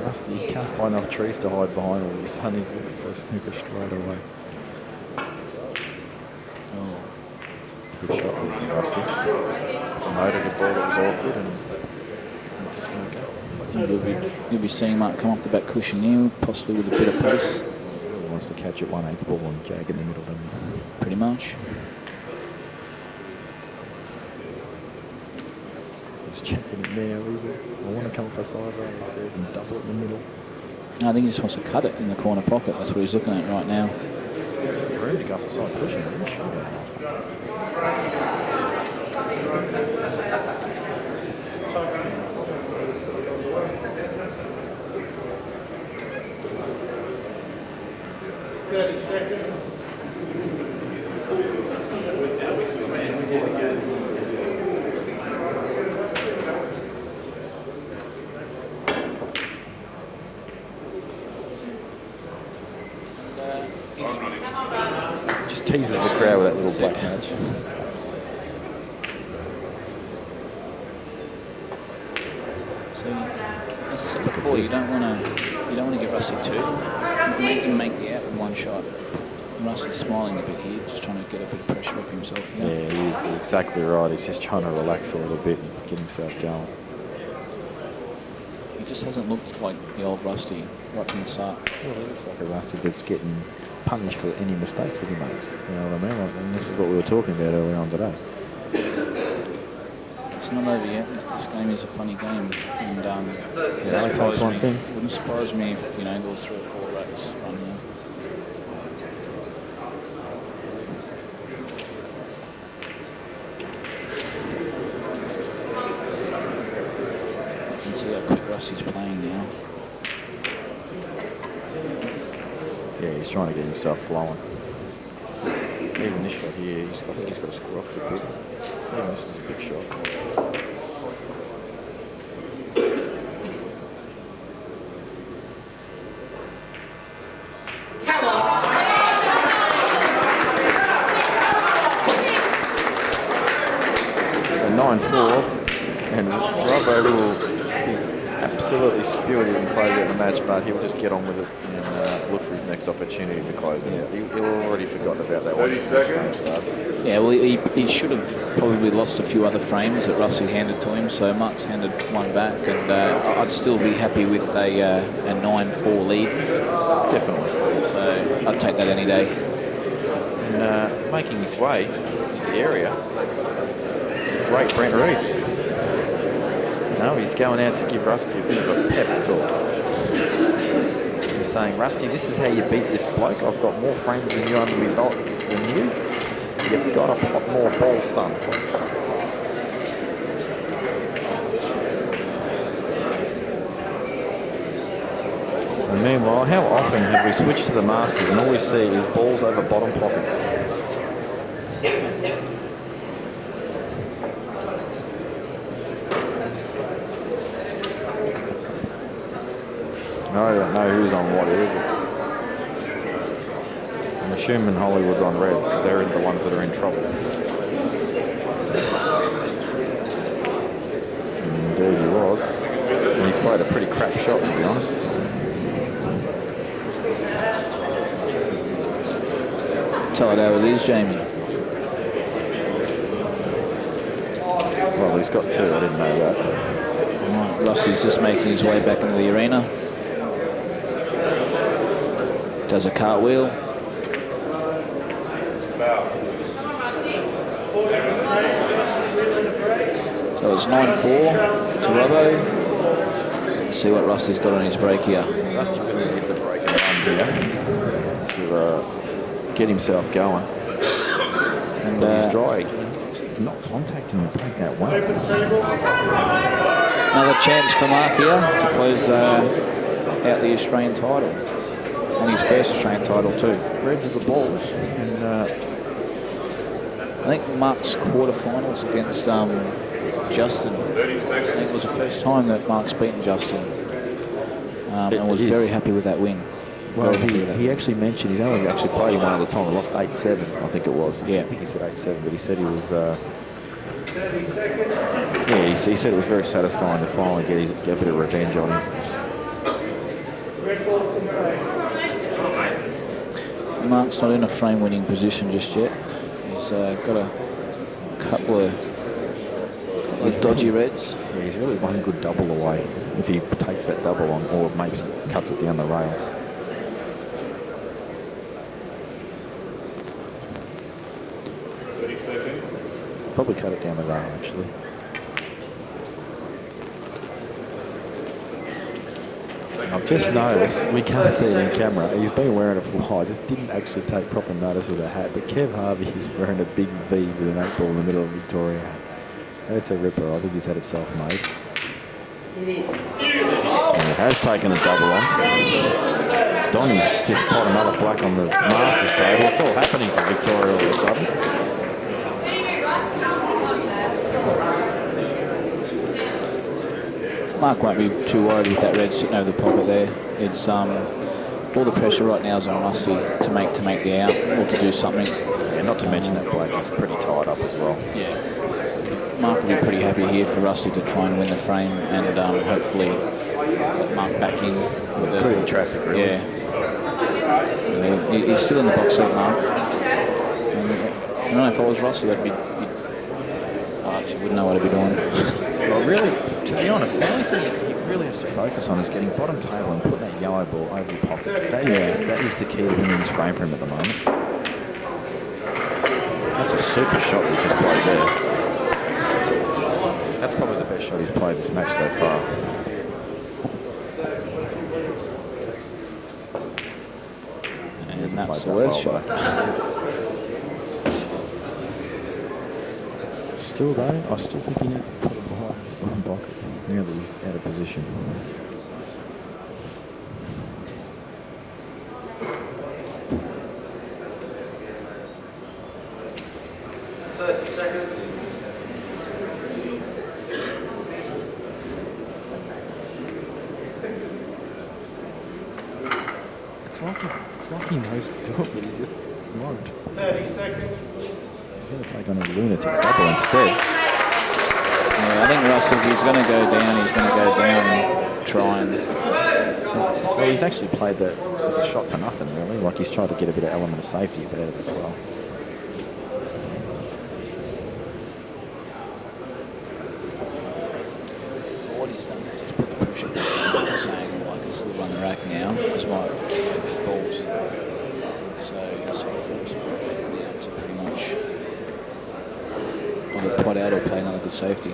Rusty, you can't find enough trees to hide behind all of a sudden he's looking for a snooker straight away. Oh, Good shot from Rusty. Promoted the ball that was awkward and you'll be seeing Marc come off the back cushion here, possibly with a bit of pace. he wants to catch it 1/8 ball and jag in the middle. Pretty much. He's checking it now, is it? I want to come up a sideline, he says, and double it in the middle. I think he just wants to cut it in the corner pocket. That's what he's looking at right now. Room to go up the side cushion, isn't it? 30 seconds. Just teases the crowd with that little black match. So, as I said before, you don't want to give Rusty two. You can make the out with one shot. Rusty's smiling a bit here, just trying to get a bit of pressure off himself. Yeah, he is exactly right. He's just trying to relax a little bit and get himself going. He just hasn't looked like the old Rusty right from the start. Well, he looks like a Rusty that's getting punished for any mistakes that he makes. You know what I mean? And this is what we were talking about earlier on today. It's not over yet. This game is a funny game, and Yeah, it takes one thing. It wouldn't surprise me if goes 3 or 4 racks run here. You can see how quick Rusty's playing now. Yeah, he's trying to get himself flowing. Even this shot here, I think he's got to score off a bit. Even this is a big shot. So 9-4, and Robbo will be absolutely spewed in close out the match, but he'll just get on with it and look for his next opportunity to close it out. He'll already forgotten about that once the game starts. Yeah, well, he should have probably lost a few other frames that Rusty handed to him, so Marc's handed one back, and I'd still be happy with a 9-4 lead. Definitely. So I'd take that any day. And making his way to the area, great Brent Reed. No, he's going out to give Rusty a bit of a pep talk. He's saying, Rusty, this is how you beat this bloke. I've got more frames than you under my belt than you. You've got to pop more balls, son. And meanwhile, how often have we switched to the Masters and all we see is balls over bottom pockets? I don't know who's on what here, but I'm assuming Hollywood's on reds because they're the ones that are in trouble. And there he was. And he's played a pretty crap shot, to be honest. Tell it how it is, Jamie. Well, he's got 2, I didn't know that. Right, Rusty's just making his way back into the arena. Does a cartwheel. So it's 9-4 to Robbo. Let's see what Rusty's got on his break here. Rusty really needs a break and run here to get himself going. And He's dry. He's not contacting the break that well. another chance for Marc here to close out the Australian title. And his first Australian title too. Red to the balls. And I think Marc's quarterfinals against Justin. I think it was the first time that Marc's beaten Justin. And was very happy with that win. well, he actually mentioned he's only actually played him one at a time. He lost 8-7, I think it was. Yeah. I think he said 8-7, but he said he was... 30 seconds. yeah, he said it was very satisfying to finally get a bit of revenge on him. Red balls in play. Marc's not in a frame-winning position just yet. He's got a couple of dodgy reds. Yeah, he's really one good double away if he takes that double on or maybe cuts it down the rail. Probably cut it down the rail actually. I've just noticed, we can't see it in camera, he's been wearing it for a while. I just didn't actually take proper notice of the hat, but Kev Harvey is wearing a big V with an 8 ball in the middle of Victoria hat. That's a ripper. I think he's had it self-made. And he has taken a double on. Donnie's just put another black on the Masters table. It's all happening for Victoria all of a sudden. Marc won't be too worried with that red sitting over the pocket there. It's all the pressure right now is on Rusty to make the out or to do something. Yeah, not to mention that black is pretty tied up as well. Yeah. Marc will be pretty happy here for Rusty to try and win the frame and hopefully get Marc back in. With the, Pretty traffic, really. Yeah. He's still in the box seat, Marc. And I don't know if I was Rusty, I actually wouldn't know what I'd be doing. Well, really, to be honest, the only thing he really has to focus on is getting bottom table and putting that yellow ball over the pocket. That is the key to winning this frame for him at the moment. That's a super shot we just played there. That's probably the best shot he's played this match so far. And that's the worst shot. Still though, I still think he needs to put it behind his bottom pocket now that he's out of position. It's like he knows to do it, but he just won't. 30 seconds. He's going to take on a lunatic double instead. Yeah, I think Rusty, if he's going to go down, he's going to go down and try and... Well, he's actually played that as a shot for nothing, really. Like he's tried to get a bit of element of safety out of it as well. What he's done is he's put the pressure back on, saying, well, I can still run the rack now, because my balls. So he's sort of forced me to pretty much either pot out or play another good safety.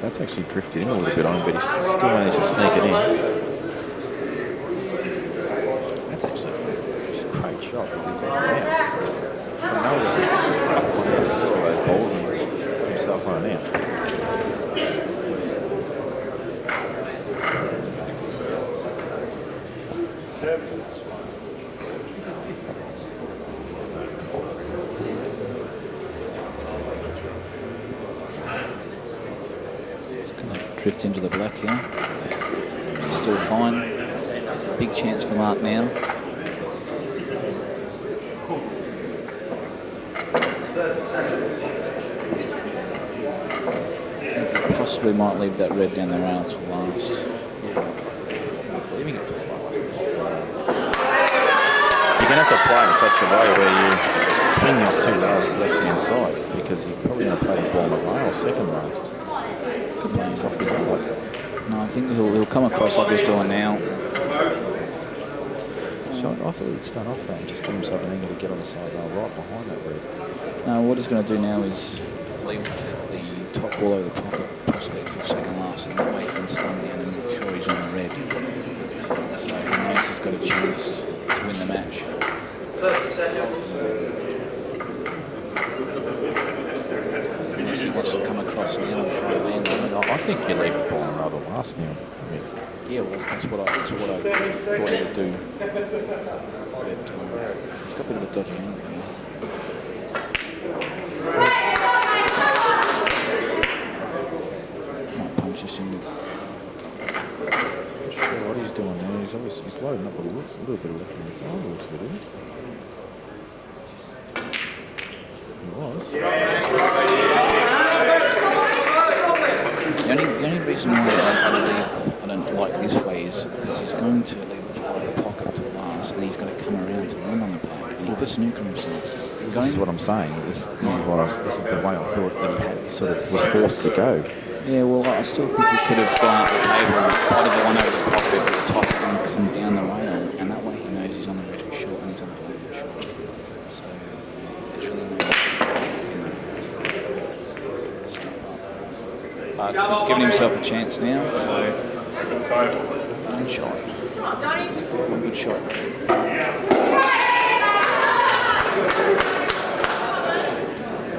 That's actually drifted in a little bit on him, but he's still managed to sneak it in. That's actually just a great shot because he's out. From nowhere, he's up on the floor of those balls and himself on an out. Drift into the black here. Still fine. Big chance for Marc now. I think he possibly might leave that red down the rail to last. Leaving it to last. You're going to have to play in such a way where you swing up too low left hand side because you're probably going to play the ball on the rail second last. Could play yourself the other. No, I think he'll come across like he's doing now. So I thought he'd start off that and just give himself an angle to get on the side rail right behind that red. No, what he's going to do now is leave the top ball over the pocket, possibly till second last, and that way he can stun down and make sure he's on the red. So he knows he's got a chance to win the match. 30 seconds. Unless he wants to come across now and try to land on it. I think you leave the ball on rather last now. Yeah, well, that's what I thought he would do. But he's got a bit of a dodgy angle now. Might punch this in with. Not sure what he's doing now. He's loading up a little bit of left hand side. Looks good, isn't he? He was. The only reason why I don't like this way is because he's going to leave the ball in the pocket to last, and he's going to come around to win on the play, and he could snooker himself. This is what I'm saying. This is the way I thought that he had sort of was forced to go. Yeah, well, I still think he could have gone up the table and potted the one over the pocket with the top and come down the rail, and that way he knows he's on the red for short and he's on the play for short. So it's really no. But he's giving himself a chance now, so one shot. Come on, Donnie. One good shot.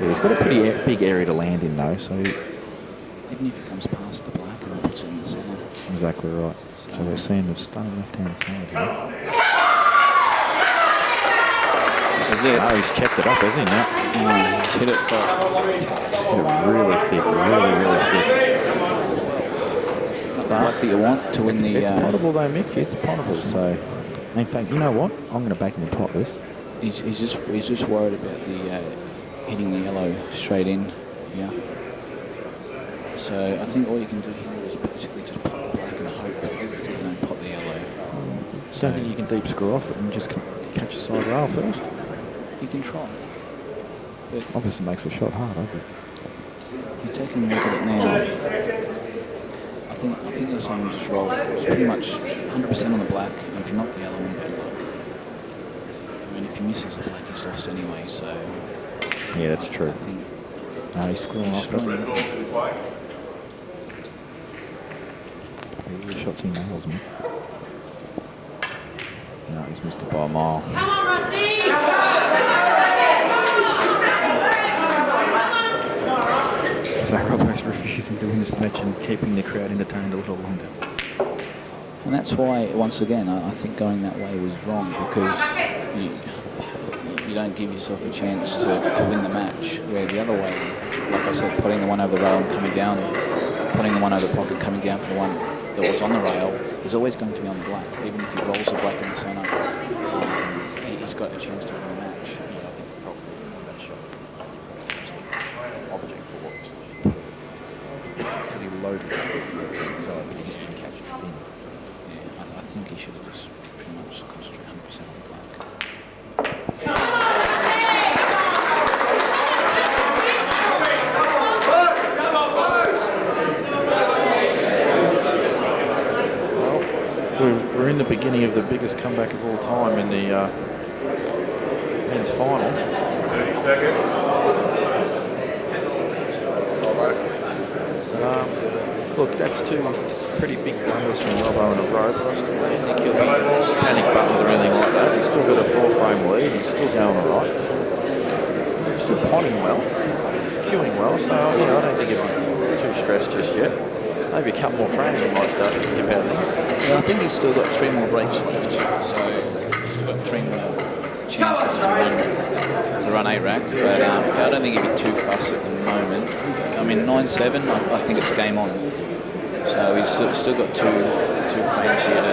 Yeah, he's got a pretty big area to land in though, so Even if he comes past the black and puts it in the centre. exactly right. So we're seeing the stunning left hand side here. This is it. Oh, he's checked it up, hasn't he now? He's hit it, but Hit it really thick, really thick. not the luck that you want to win the. It's potable though, Mick. It's potable. So, in fact, you know what? I'm going to back him to pot this. He's just worried about the hitting the yellow straight in. Yeah. So I think all you can do here is basically just pot the black and hope that you don't pot the yellow. So, don't think you can deep screw off it and just catch the side rail first? You can try. But Obviously makes the shot harder, but you're taking a look at it now. 30 seconds. I think there's some just roll. It's pretty much 100% on the black, and if you're not the yellow one, bad luck. I mean, if he misses the black, he's lost anyway. So yeah, that's true. I think No, he's screwing off it. Red ball to the play. The shots he nails me. No, he's missed it by a mile. Come on, Rusty. So Robert's refusing to win this match and keeping the crowd entertained a little longer. And that's why, once again, I think going that way was wrong, because you don't give yourself a chance to win the match, where the other way, like I said, putting the one over the rail and coming down, putting the one over the pocket, coming down for the one that was on the rail, is always going to be on the black. Even if he rolls the black in the centre, he's got a chance to win the match. I think the problem is that shot. Object for what was because he loaded it inside, but he just didn't catch it thin. Yeah, I think he should have just pretty much concentrated 100% on the black. We're in the beginning of the biggest comeback of all time in the men's final. 30 seconds. Look, that's two pretty big blunders from Robbo in a row, but I still don't think he'll be panic buttons or anything like that. He's still got a 4-frame lead. He's still going all right. Still potting well, queuing well, so I don't think he'll be too stressed just yet. Maybe a couple more frames he might start to think about things. Yeah, I think he's still got 3 more breaks left, so he's still got 3 more chances to run 8 rack. But I don't think he'd be too fussed at the moment. I mean, 9-7, I think it's game on. So he's still got two frames here to.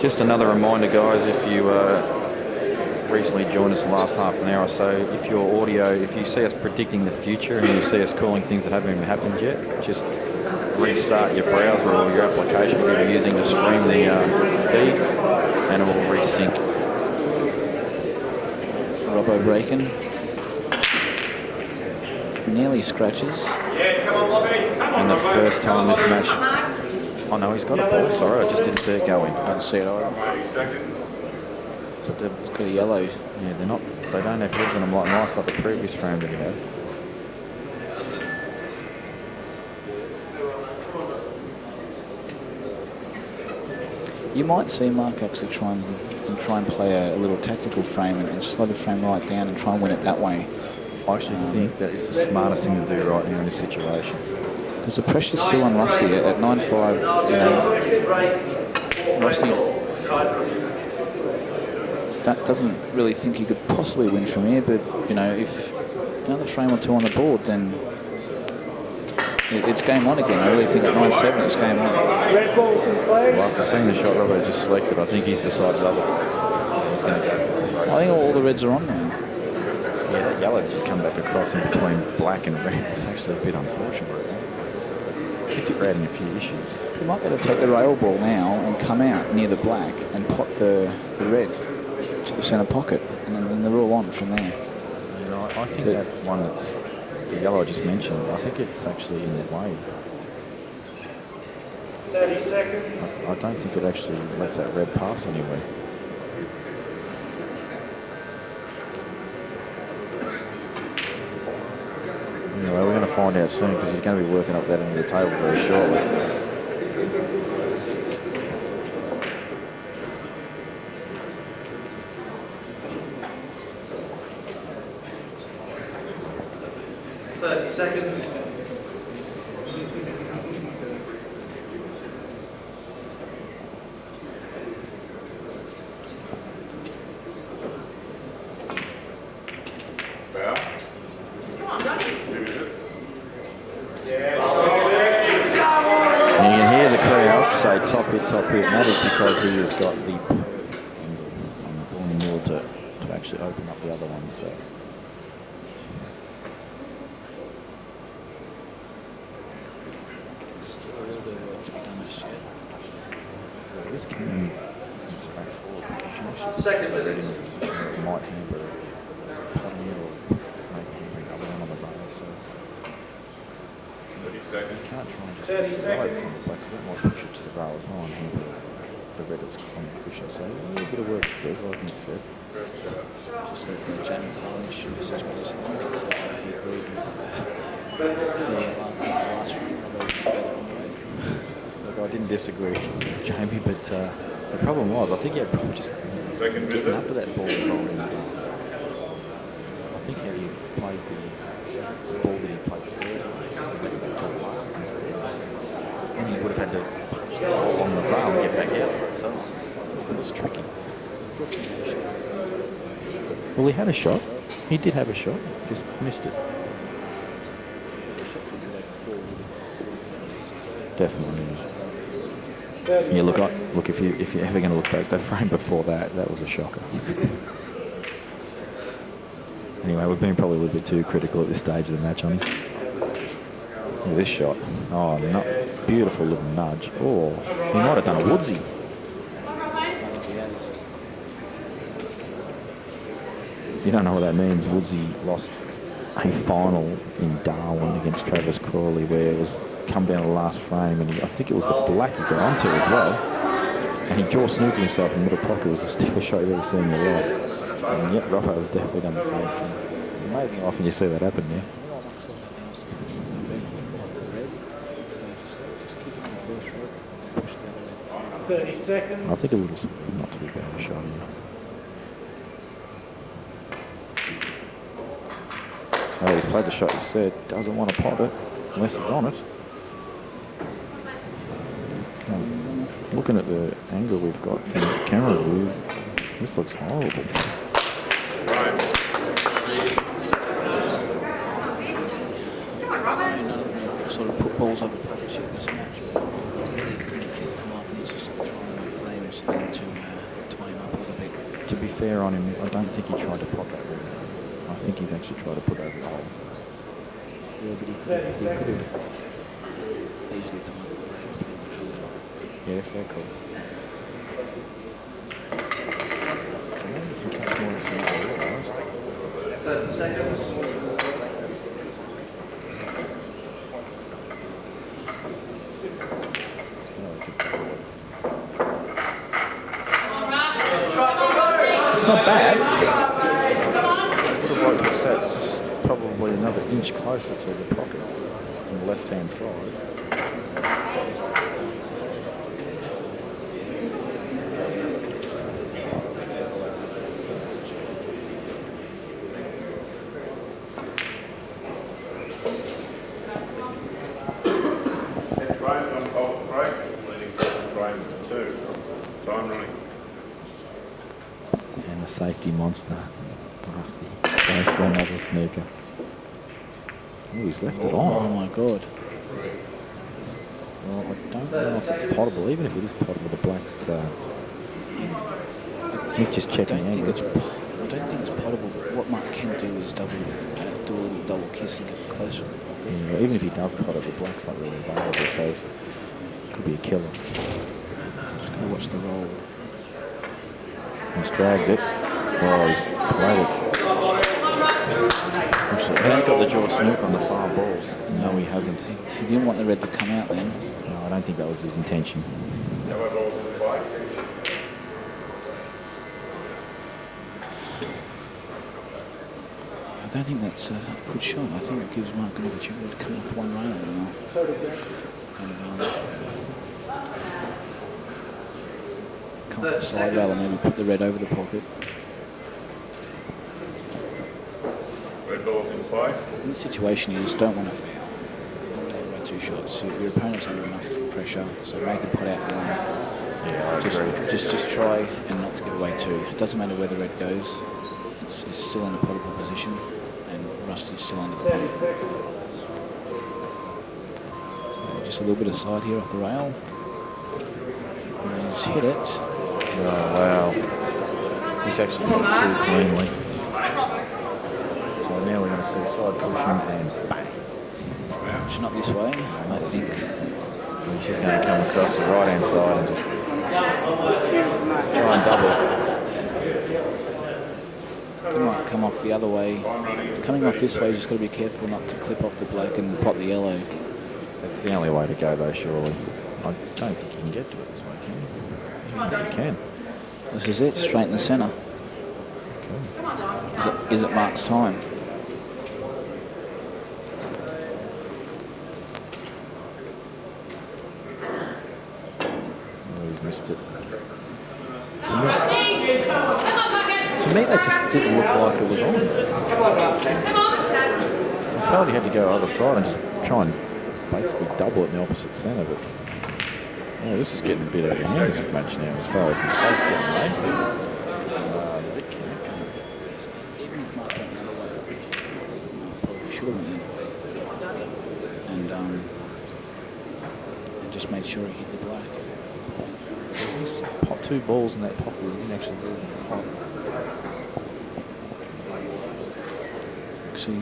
Just another reminder, guys, if you recently joined us the last half an hour or so, if your audio, if you see us predicting the future and you see us calling things that haven't even happened yet, just restart your browser or your application that you're using to stream the feed, and it will resync. Robbo breaking. Nearly scratches. And the first time this match. Oh no, he's got a ball. Sorry, I just didn't see it going. I didn't see it either. 20 seconds. But they've got a yellow. Yeah, they don't have heads on them like nice like the previous frame that he had. You might see Marc actually try and play a little tactical frame and slow the frame right down and try and win it that way. I actually think that is the smartest thing to do right now in this situation. Because the pressure's still on Rusty at 9-5. Rusty doesn't really think he could possibly win from here, but you know, if another frame or two on the board, then it's game on again. I really think at 9-7 it's game on. Red ball's in play. Well, after seeing the shot Robbo just selected, I think he's decided otherwise. He's going to go for the race. I think all the reds are on now. Yeah, that yellow just come back across in between black and red. It's actually a bit unfortunate. If you're adding a few issues. You might be able to take the rail ball now and come out near the black and pot the red to the centre pocket, and then they're all on from there. You know, I think that one that's the yellow I just mentioned, I think it's actually in the way. 30 seconds. I don't think it actually lets that red pass anywhere. Anyway, we're going to find out soon because he's going to be working up that end of the table very shortly. Seconds. Foul. Come on, Johnny. 2 minutes. And you can hear the crowd say top hit, and that is because he has got the on the ball mill to actually open up the other one. So. This game isn't straightforward. Second minute. Might hamper plenty or maybe hamper another one on the rail. So it's, 30 seconds. you can't try and just 30 ride seconds. something like that might push it to the rail as well and hamper the red that's on the cushion. So a little bit of work to do, like Nick said. Just like Jamie Cornish, this is what he's like. He agreed with Look, I didn't disagree with Jamie, but the problem was, I think he had problems just Second getting up to visit. that ball rolling. I think had he played the ball that he played first, and he would have had to go along the rail and get back out. So it was tricky. Well, he had a shot. He did have a shot, just missed it. Definitely. Yeah, look, if you're ever going to look back, that frame before that was a shocker. Anyway, we've been probably a little bit too critical at this stage of the match on him. Look at this shot. Oh, beautiful little nudge. Oh, he might have done a woodsy. You don't know what that means. Woodsy lost a final in Darwin against Travis Crawley where it was come down to the last frame, and I think it was the black he got onto as well, and he jaw snooked himself in the middle pocket. It was the stiffest shot you've ever seen in your life. And yet Robbo has definitely done the same thing. It's amazing how often you see that happen now. Yeah. 30 seconds. I think it was not too bad a shot. Oh, he's played the shot you said, doesn't want to pot it unless it's on it. Looking at the angle we've got from this camera view, this looks horrible. Right. Come on, Robert. Sort of put balls over pockets in this match. I really think Mark needs to start throwing the frames and to aim up a little bit. To be fair on him, I don't think he tried to pocket. I think he's actually tried to put over the hole. Yeah, but he 30 seconds. easily time. Yeah, fair call. I wonder if he catch more than I realised. 30 seconds. It's not bad. Would have liked to say it's just probably another inch closer to the pocket on the left-hand side. Frames on pole break, leading 7 frames to 2. Time running. And the safety monster, Rusty, goes for another snooker. Oh, he's left it Oh on. my god. Well, I don't know if it's potable. Even if it is potable, the blacks. Nick just checking I don't in. think it's potable. What Mark can do is do a little double kiss and get closer. Yeah, even if he does pot it, the black's not really available, so it could be a killer. Just gonna watch the roll. He's dragged it. Oh, he's played it. Actually, has he got the jaw snook on the far balls? No, he hasn't. He didn't want the red to come out then. No, I don't think that was his intention. No more balls in the play. I don't think that's a good shot. I think it gives Mark an opportunity to come off one rail now. And, come off the side rail and maybe put the red over the pocket. Red balls in play. In this situation, you just don't want to foul. By 2 shots. Your opponent's under enough pressure, so make the pot out one. Yeah, I agree. Just try and not to give away 2. It doesn't matter where the red goes. It's still in a potable position, and Rusty's still under the pot. 30 seconds. So just a little bit of side here off the rail. And he's hit it. Oh, wow. He's actually got it too cleanly. So now we're going to see side cushion and bang. It's not this way, I think. He's just going to come across the right-hand side and just try and double. He might come off the other way. Coming off this way, you just got to be careful not to clip off the black and pot the yellow. That's the only way to go, though, surely. I don't think you can get to it this way, can you? Yes, you can. This is it, straight in the centre. Is it Mark's time? Oh, he's missed it. To me, that just didn't look like it was on. I felt he had to go other side and just try and basically double it in the opposite centre, but yeah, this is getting a bit out of hand this match now as far as mistakes getting made. Even if Mark went the other way, probably should have went the other way. And just made sure he hit the black. Pot 2 balls in that pocket, he didn't actually move in the pot. Actually,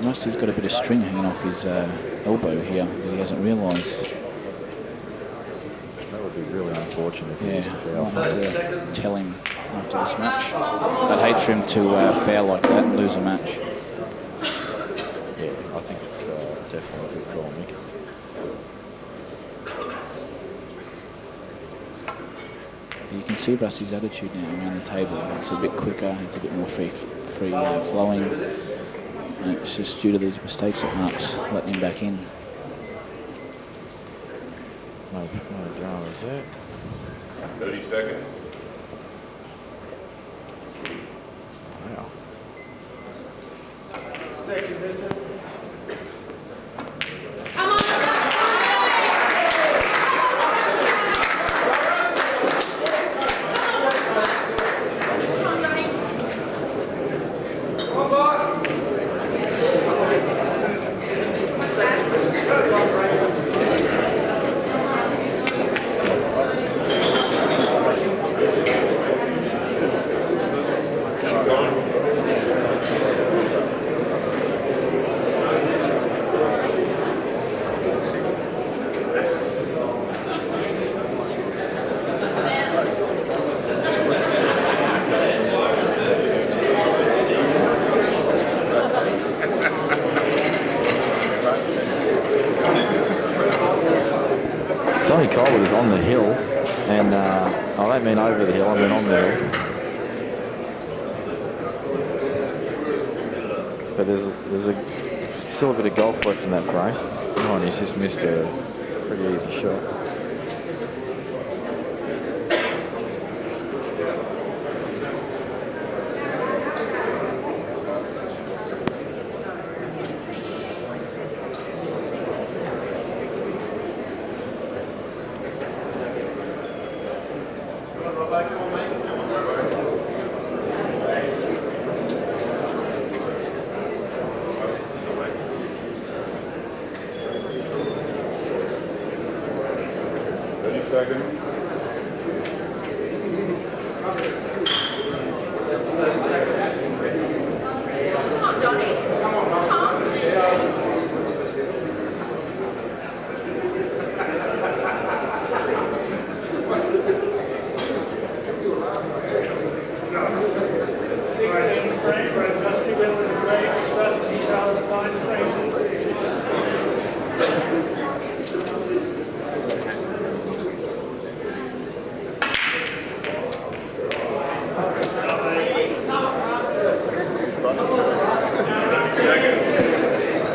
Rusty's got a bit of string hanging off his elbow here that he hasn't realised. That would be really unfortunate if he Yeah, was to foul. might have to tell him after this match. I'd hate for him to foul like that and lose a match. Yeah, I think it's definitely a good call, Nick. You can see Rusty's attitude now around the table. It's a bit quicker, it's a bit more free flowing. And it's just due to these mistakes that Mark's letting him back in. No dramas there. 30 seconds. Wow. Second visit. I don't mean over the hill, I mean on the hill. But there's still a bit of golf left in that frame. Oh, and he's just missed a pretty easy shot. Come on, Johnny. Come on. Frame, Rusty Will in the break, Rusty Charles, 5 frames in 6.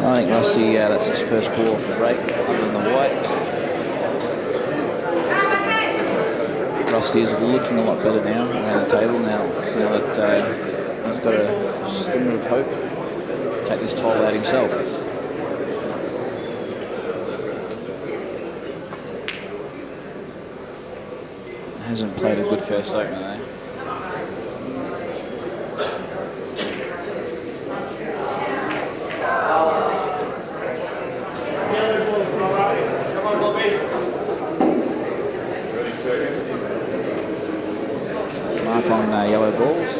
I think Rusty, that's his first ball off the break, other than the white. Rusty is looking a lot better now around the table now that he's got a slimmer of hope to take this title out himself. Hasn't played a good first opener though. Mark on yellow balls.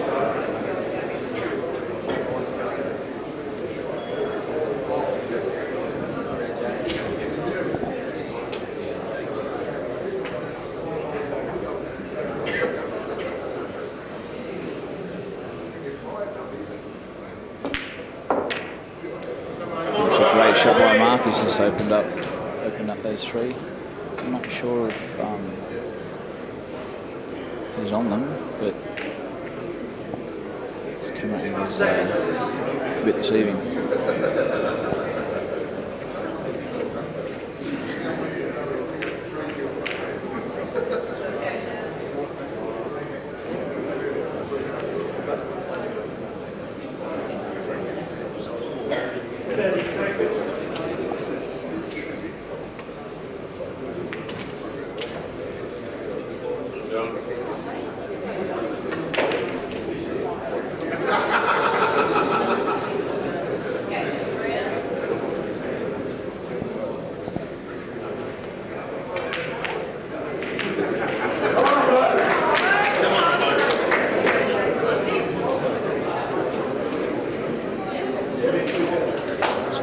It's a great shot by Marc. He's just opened up those three. I'm not sure if he's on them, but it's come out as a bit deceiving.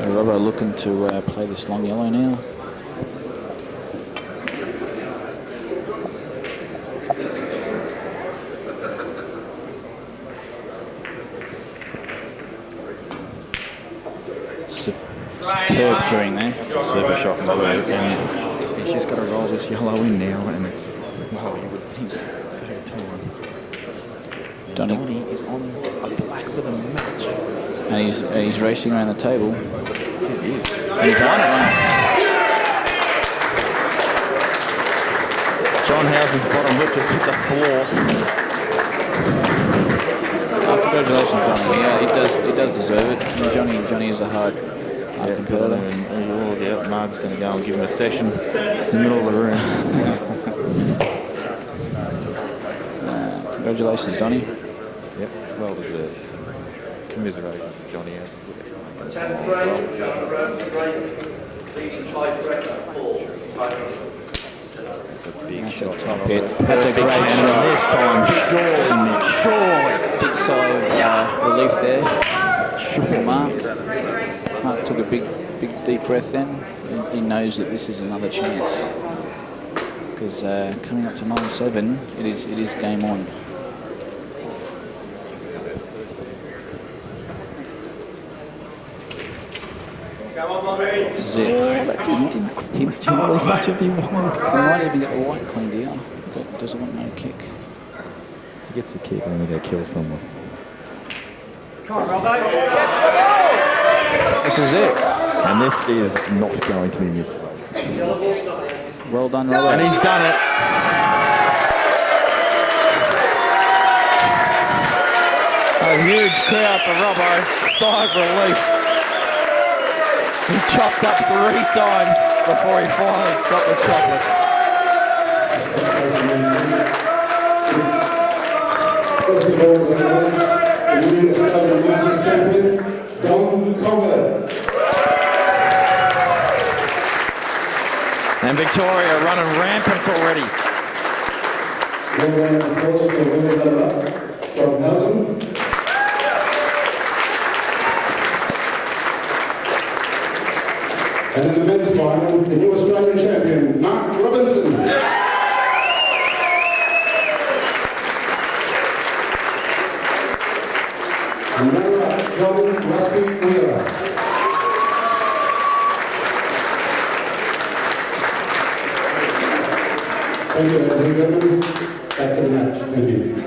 Robbo looking to play this long yellow now. Superb curing there. Super shot from blue, and he's just got to roll this yellow in now, and it's, well, you would think, 32. Donny is on a black with a match. And he's racing around the table. He is. He's won it, mate. John House's bottom lip just hit the floor. Congratulations, Johnny. Yeah, he does deserve it. And Johnny is a hard competitor. And yeah, Mark's going to go and give him a session in the middle of the room. Congratulations, Johnny. Yep, well deserved. Commiserations, Johnny House. 10th frame, John Brown's break, leading 5 frames to 4. That's a big That's shot. a top hit. That's a great shot. This time, surely. Big sigh of relief there. For Marc. Marc took a big deep breath then. He knows that this is another chance. Because coming up to 9-7, it is game on. This is it. That just didn't hit as much as he wanted. He might even get the white cleaned out. doesn't want no kick. He gets the kick and then they kill someone. This is it. And this is not going to be missed. Well done, Robert. And he's done it. A huge crowd for Robbo. Sigh of relief. He chopped up 3 times before he finally got the chocolate. First of all, the new Australian Masters champion, Don Conger. And Victoria running rampant already. One round of applause for the winner runner-up, John Nelson. And in the men's final, the new Australian champion, Marc Robertson. And runner-up, John Rusty Wheeler. Thank you, ladies and gentlemen. Back to the match. Thank you.